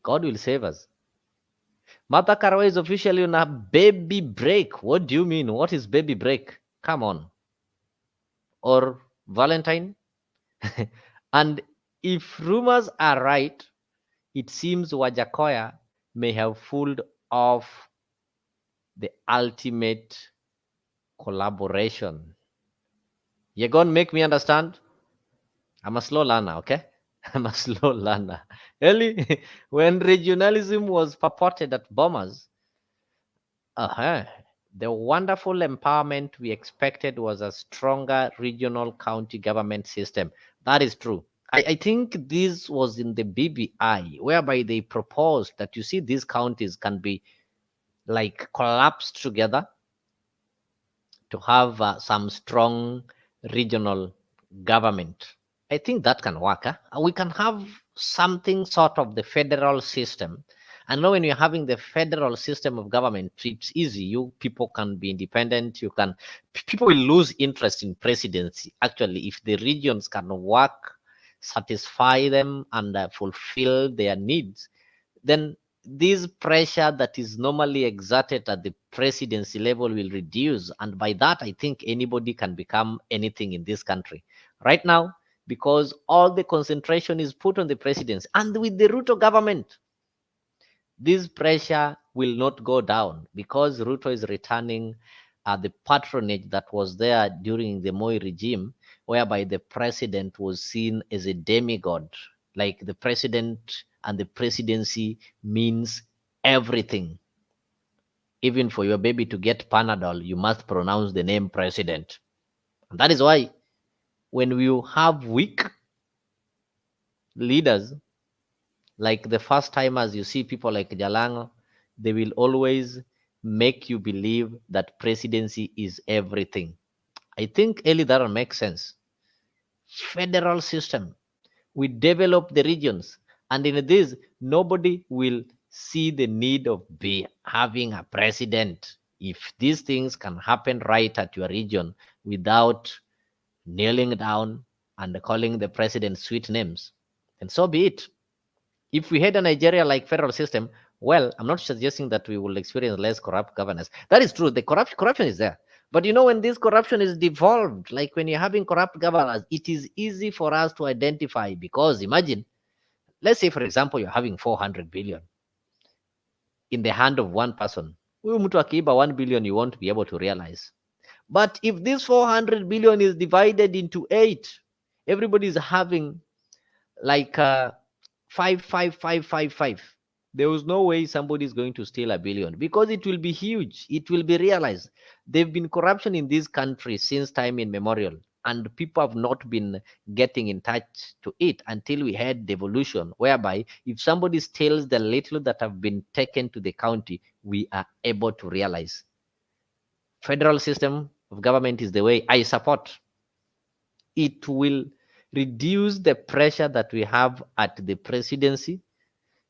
God will save us. Martha Karua is officially on a baby break. What do you mean? What is baby break? Come on. Or Valentine? And if rumors are right, it seems Wajakoya may have pulled off the ultimate collaboration. You're going to make me understand? I'm a slow learner, okay? I'm a slow learner. Early, when regionalism was purported at Bombers, the wonderful empowerment we expected was a stronger regional county government system. That is true. I think this was in the BBI, whereby they proposed that you see these counties can be like collapsed together to have some strong regional government. I think that can work. We can have something sort of the federal system. And now when you're having the federal system of government, it's easy. You people can be independent. People will lose interest in presidency. Actually, if the regions can work, satisfy them, and fulfill their needs, then this pressure that is normally exerted at the presidency level will reduce. And by that, I think anybody can become anything in this country. Right now, because all the concentration is put on the presidency and with the Ruto government, this pressure will not go down because Ruto is returning the patronage that was there during the Moi regime, whereby the president was seen as a demigod. Like the president and the presidency means everything. Even for your baby to get Panadol, you must pronounce the name president. And that is why when you have weak leaders, like the first timers, you see people like Jalango, they will always make you believe that presidency is everything. I think Eli that makes sense. Federal system. We develop the regions, and in this, nobody will see the need of having a president if these things can happen right at your region without kneeling down and calling the president sweet names. And so be it. If we had a Nigeria like federal system, well, I'm not suggesting that we will experience less corrupt governance. That is true. The corruption is there. But you know, when this corruption is devolved, like when you're having corrupt governance, it is easy for us to identify because imagine, let's say, for example, you're having 400 billion in the hand of one person. 1 billion, you won't be able to realize. But if this 400 billion is divided into 8, everybody is having like 5, 5, 5, 5, 5. There was no way somebody is going to steal 1 billion because it will be huge. It will be realized. There've been corruption in this country since time immemorial, and people have not been getting in touch to it until we had devolution, whereby if somebody steals the little that have been taken to the county, we are able to realize. Federal system of government is the way I support. It will reduce the pressure that we have at the presidency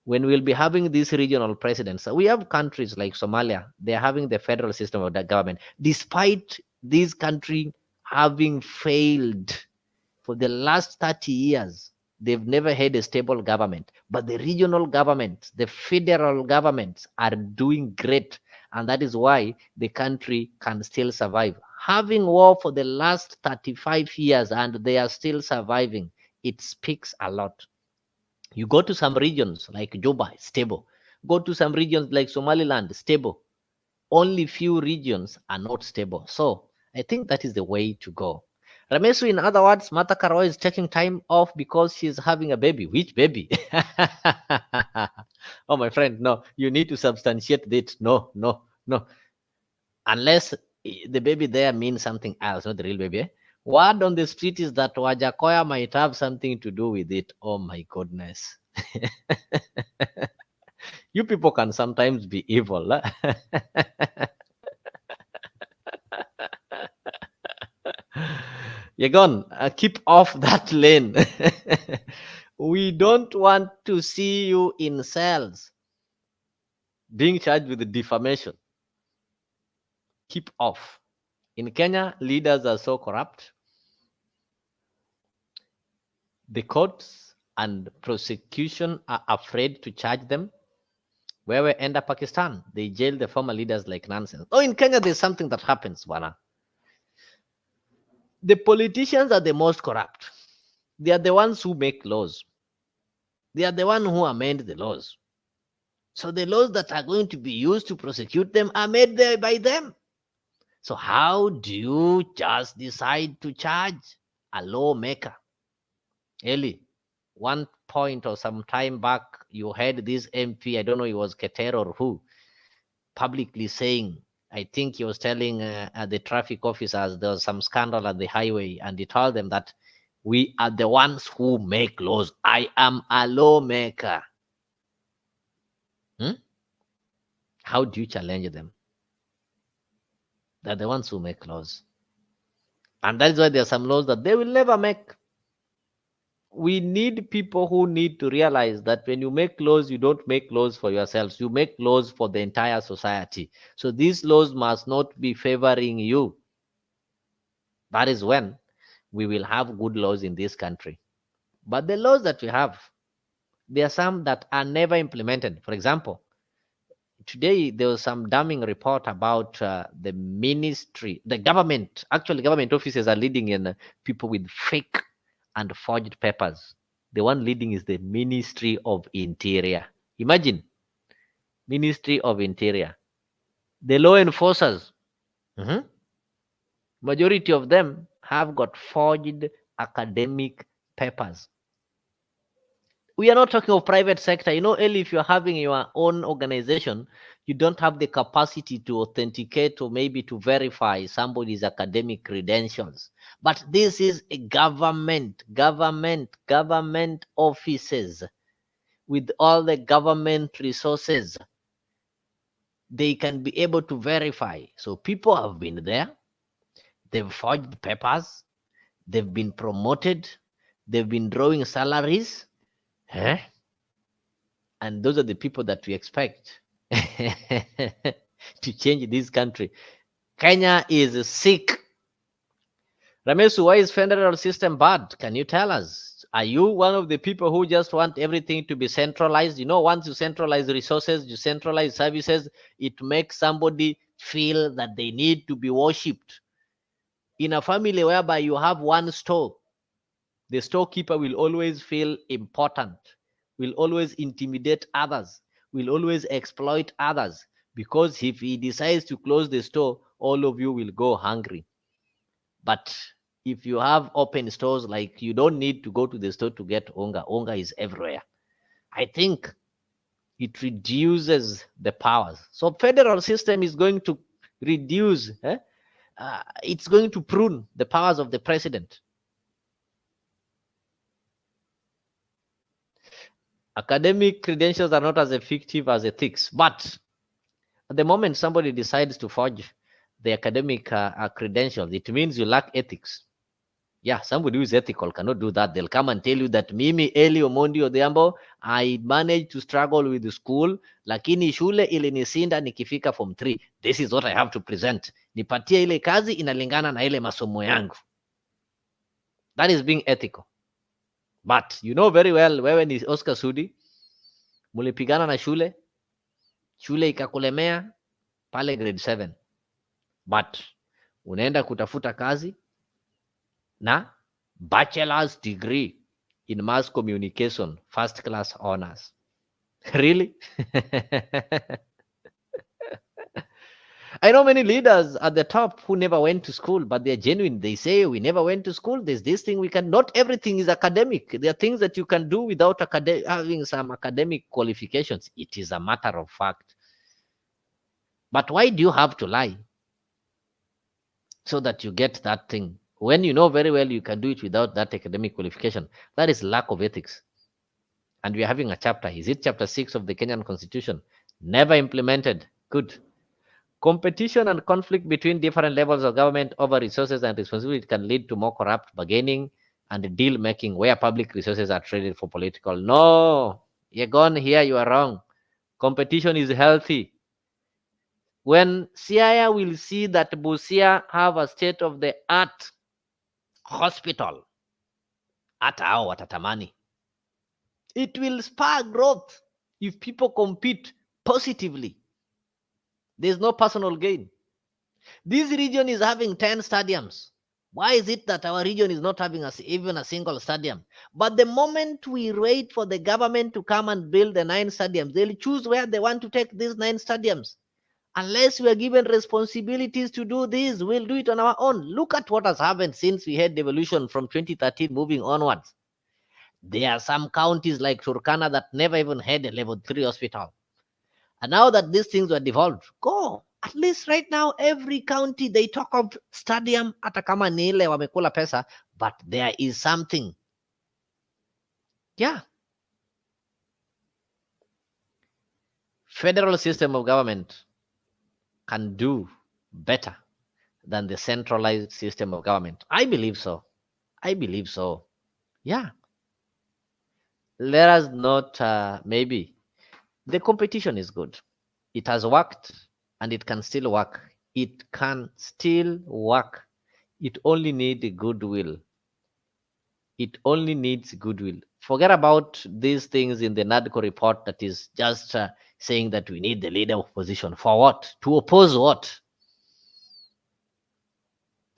when we'll be having these regional presidents. We have countries like Somalia, they're having the federal system of the government. Despite this country having failed for the last 30 years, they've never had a stable government. But the regional governments, the federal governments are doing great. And that is why the country can still survive. Having war for the last 35 years and they are still surviving, it speaks a lot. You go to some regions like Juba, stable. Go to some regions like Somaliland, stable. Only few regions are not stable. So I think that is the way to go. Ramesu, in other words, Martha Karua is taking time off because she's having a baby. Which baby? Oh, my friend, no. You need to substantiate that. No. Unless the baby there means something else, not the real baby. Word on the street is that Wajakoya might have something to do with it. Oh my goodness. You people can sometimes be evil. Huh? You're gone. Keep off that lane. We don't want to see you in cells being charged with defamation. Keep off. In Kenya, leaders are so corrupt. The courts and prosecution are afraid to charge them. Where we end up Pakistan, they jail the former leaders like nonsense. Oh, in Kenya, there's something that happens, Wana. The politicians are the most corrupt. They are the ones who make laws. They are the ones who amend the laws. So the laws that are going to be used to prosecute them are made by them. So how do you just decide to charge a lawmaker? Eli, one point or some time back, you heard this MP, I don't know, it was Keter or who, publicly saying, I think he was telling the traffic officers there was some scandal at the highway, and he told them that we are the ones who make laws. I am a lawmaker. How do you challenge them? They're the ones who make laws. And that's why there are some laws that they will never make. We need people who need to realize that when you make laws, you don't make laws for yourselves. You make laws for the entire society. So these laws must not be favoring you. That is when we will have good laws in this country. But the laws that we have, there are some that are never implemented. For example, today there was some damning report about the ministry, the government. Actually, government offices are leading in people with fake and forged papers. The one leading is the Ministry of Interior. Imagine, Ministry of Interior. The law enforcers, majority of them have got forged academic papers. We are not talking of private sector. You know, Eli, if you're having your own organization, you don't have the capacity to authenticate or maybe to verify somebody's academic credentials. But this is a government offices with all the government resources. They can be able to verify. So people have been there. They've forged papers. They've been promoted. They've been drawing salaries. And those are the people that we expect to change this country. Kenya is sick. Ramesu, why is federal system bad? Can you tell us? Are you one of the people who just want everything to be centralized? You know, once you centralize resources, you centralize services, it makes somebody feel that they need to be worshipped. In a family whereby you have one store, the storekeeper will always feel important, will always intimidate others, will always exploit others, because if he decides to close the store, all of you will go hungry. But if you have open stores, like, you don't need to go to the store to get onga. Onga is everywhere. I think it reduces the powers. So federal system is going to reduce, it's going to prune the powers of the president. Academic credentials are not as effective as ethics, but at the moment somebody decides to forge the academic credentials, it means you lack ethics. Yeah, somebody who is ethical cannot do that. They'll come and tell you that Mimi Eli Omondi Odhiambo, I managed to struggle with the school, lakini shule ilinisinda nikifika form 3. This is what I have to present. Nipatie ile kazi inalingana na ile masomo yangu. That is being ethical. But you know very well, wewe ni Oscar Sudi, mulipigana na shule ikakulemea pale grade 7, but unaenda kutafuta kazi na bachelor's degree in mass communication, first class honors. Really? I know many leaders at the top who never went to school, but they're genuine. They say, we never went to school. There's this thing we can, not everything is academic. There are things that you can do without having some academic qualifications. It is a matter of fact. But why do you have to lie so that you get that thing? When you know very well you can do it without that academic qualification, that is lack of ethics. And we are having a chapter. Is it chapter 6 of the Kenyan Constitution? Never implemented. Good. Competition and conflict between different levels of government over resources and responsibility can lead to more corrupt bargaining and deal making where public resources are traded for political. No, you're gone here. You are wrong. Competition is healthy. When Siaya will see that Busia have a state-of-the-art hospital, hata hao watatamani. It will spur growth if people compete positively. There's no personal gain. This region is having 10 stadiums. Why is it that our region is not having even a single stadium? But the moment we wait for the government to come and build the 9 stadiums, they'll choose where they want to take these 9 stadiums. Unless we are given responsibilities to do this, we'll do it on our own. Look at what has happened since we had devolution from 2013 moving onwards. There are some counties like Turkana that never even had a level 3 hospital. And now that these things were devolved, go. At least right now, every county, they talk of stadium, hata kama ni ile wamekula pesa, but there is something. Yeah. Federal system of government can do better than the centralized system of government. I believe so. I believe so. Yeah. Let us not, maybe. The competition is good. It has worked and it can still work. It can still work. It only needs goodwill. It only needs goodwill. Forget about these things in the NADCO report that is just saying that we need the leader of opposition. For what? To oppose what?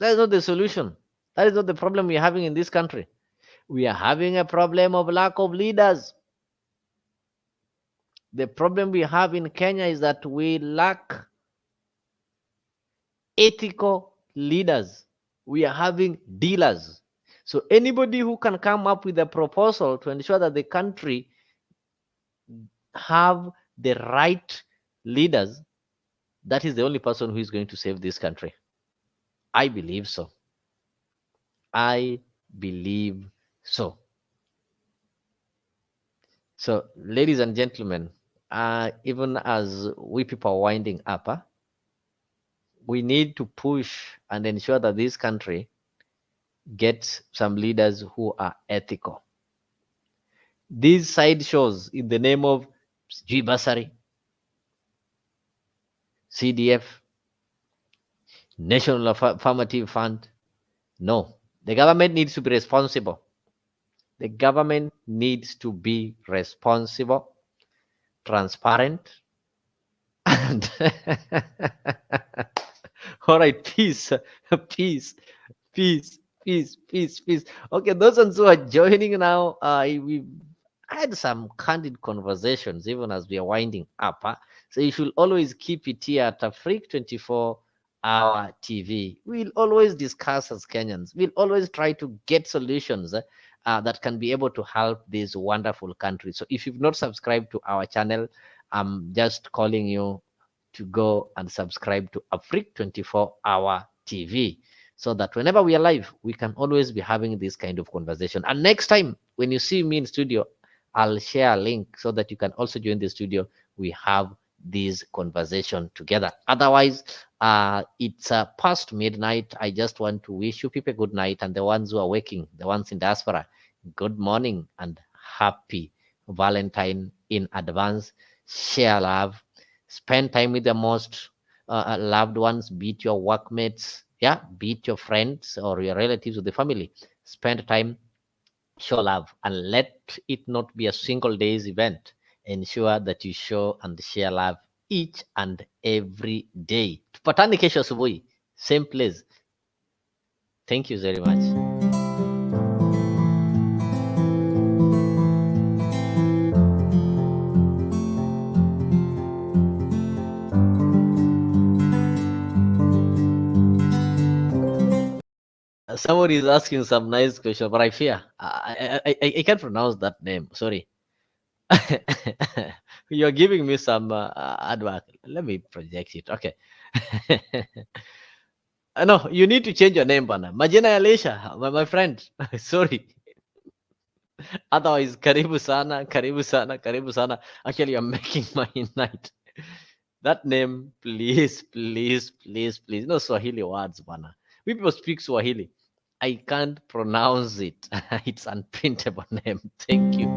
That is not the solution. That is not the problem we are having in this country. We are having a problem of lack of leaders. The problem we have in Kenya is that we lack ethical leaders. We are having dealers. So anybody who can come up with a proposal to ensure that the country have the right leaders, that is the only person who is going to save this country. I believe so. I believe so. So, ladies and gentlemen, even as we people are winding up, we need to push and ensure that this country gets some leaders who are ethical. These side shows in the name of G Basari, CDF, National Affirmative Fund. No, the government needs to be responsible. The government needs to be responsible, transparent, and all right, peace. Okay, those ones who are joining now, we had some candid conversations even as we are winding up. So you should always keep it here at Afriq24hrs TV. We'll always discuss as Kenyans. We'll always try to get solutions that can be able to help this wonderful country. So if you've not subscribed to our channel, I'm just calling you to go and subscribe to Afriq24hrs TV, so that whenever we are live, we can always be having this kind of conversation. And next time, when you see me in studio, I'll share a link so that you can also join the studio. We have this conversation together. Otherwise, it's past midnight. I just want to wish you people good night, and the ones who are waking, the ones in diaspora, good morning and happy Valentine in advance. Share love, spend time with the most loved ones, be it your workmates, be it your friends or your relatives or the family. Spend time, show love, and let it not be a single day's event. Ensure that you show and share love each and every day. Tupatane kesho asubuhi, same place. Thank you very much. Somebody is asking some nice question, but I fear I can't pronounce that name. Sorry. You're giving me some advert. Let me project it. Okay. No, you need to change your name, Bana. Majina Alisha, my friend. Sorry. Otherwise, karibu sana, karibu sana, karibu sana. Actually, you're making my night. That name, please, please, please, please. No Swahili words, bana. We people speak Swahili. I can't pronounce it. It's unprintable name. Thank you.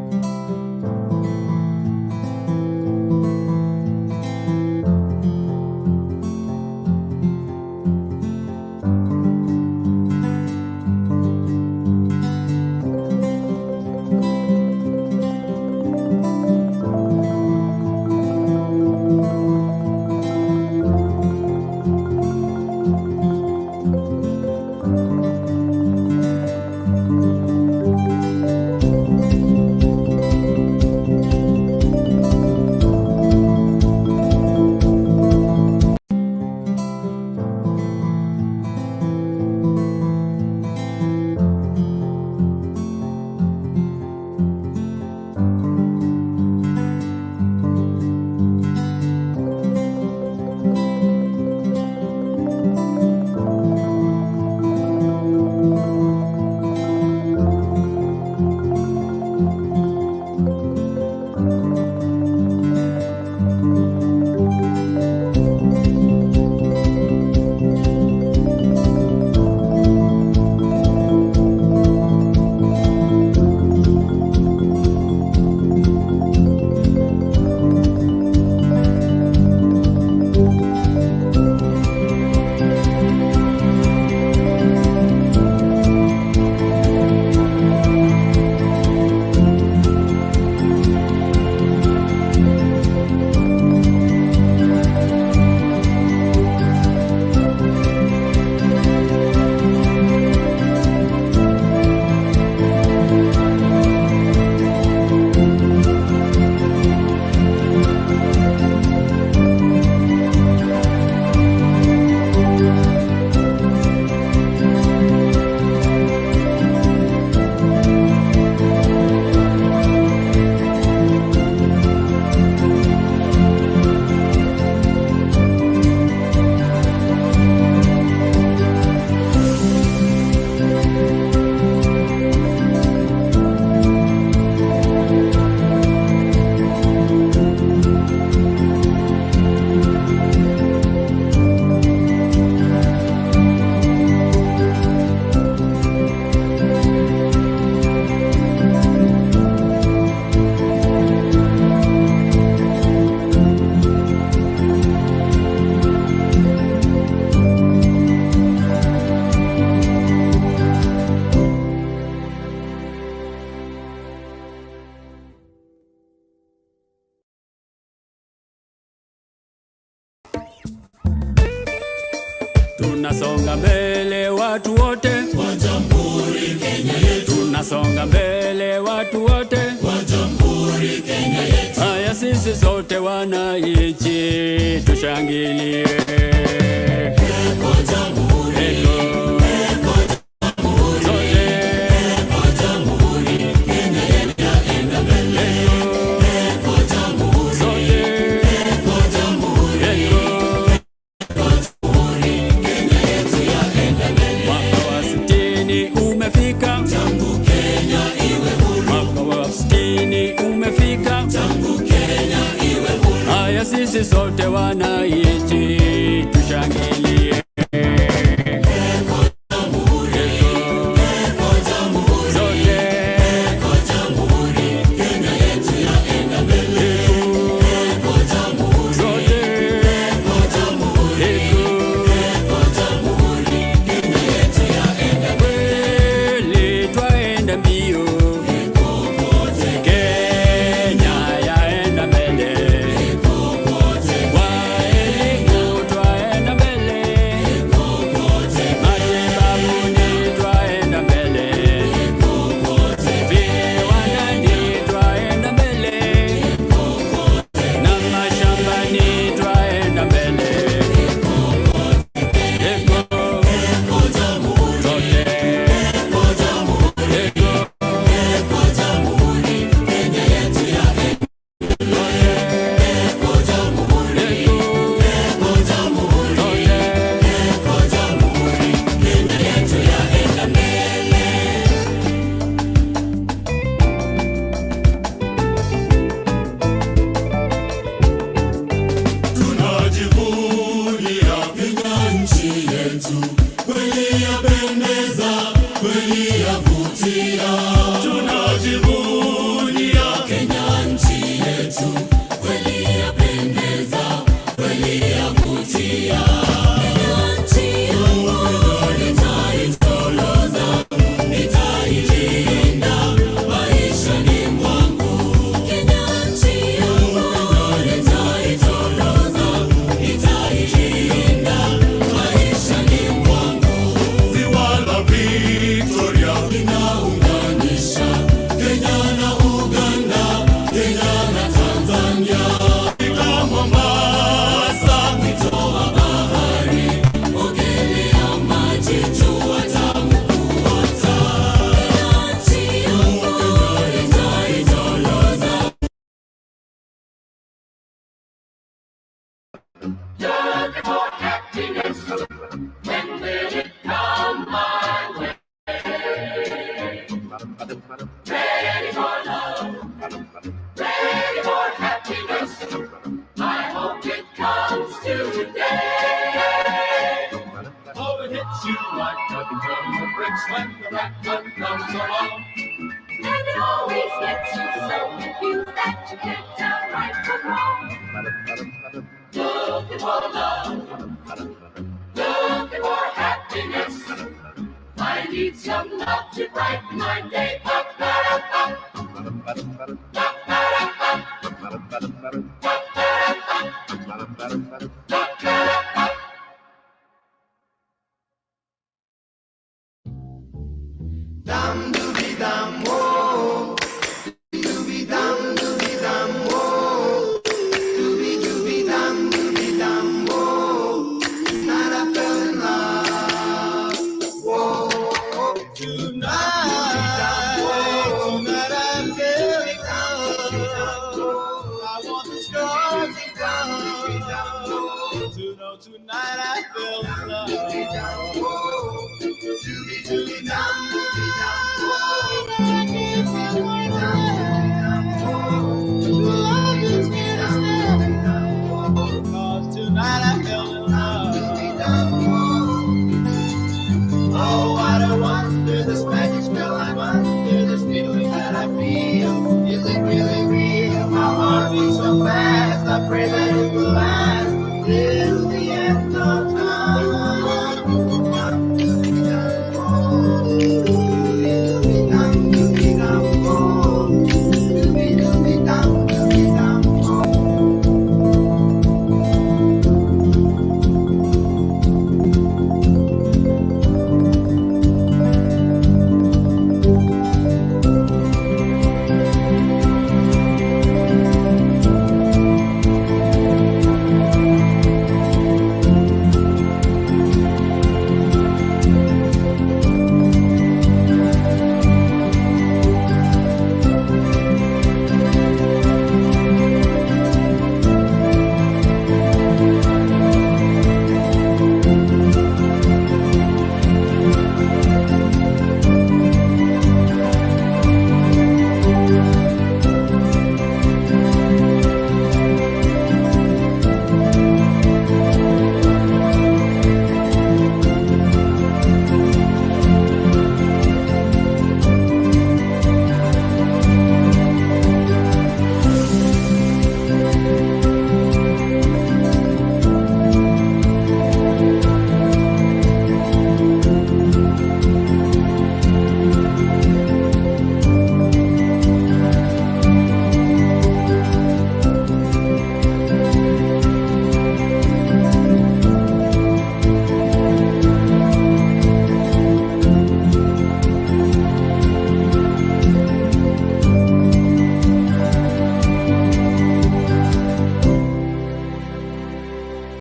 Tunasonga mbele watu wote wa Jamhuri Kenya yetu. Tunasonga mbele watu wote wa Jamhuri Kenya yetu. Haya sisi sote wananchi tushangilie. Sisi sote wananchi tushangilie. Mbele Ready for love, ready for happiness. I hope it comes today. Oh, it hits you like a drum of bricks when the right one comes along. And it always gets you so confused that you can't tell right from wrong. Looking for love, looking for happiness. I need some love to brighten my day. Dum dooby dum whoa, dooby dum whoa, dooby dooby dum whoa. Tonight I fell in love. Whoa, tonight I fell in love. I want the stars to come to know tonight I fell in love. Dooby dooby dum. Tonight I fell in love. Oh, what a wonder, this magic spell I'm under, this feeling that I feel. Is it really real? My heart beats so fast, I pray that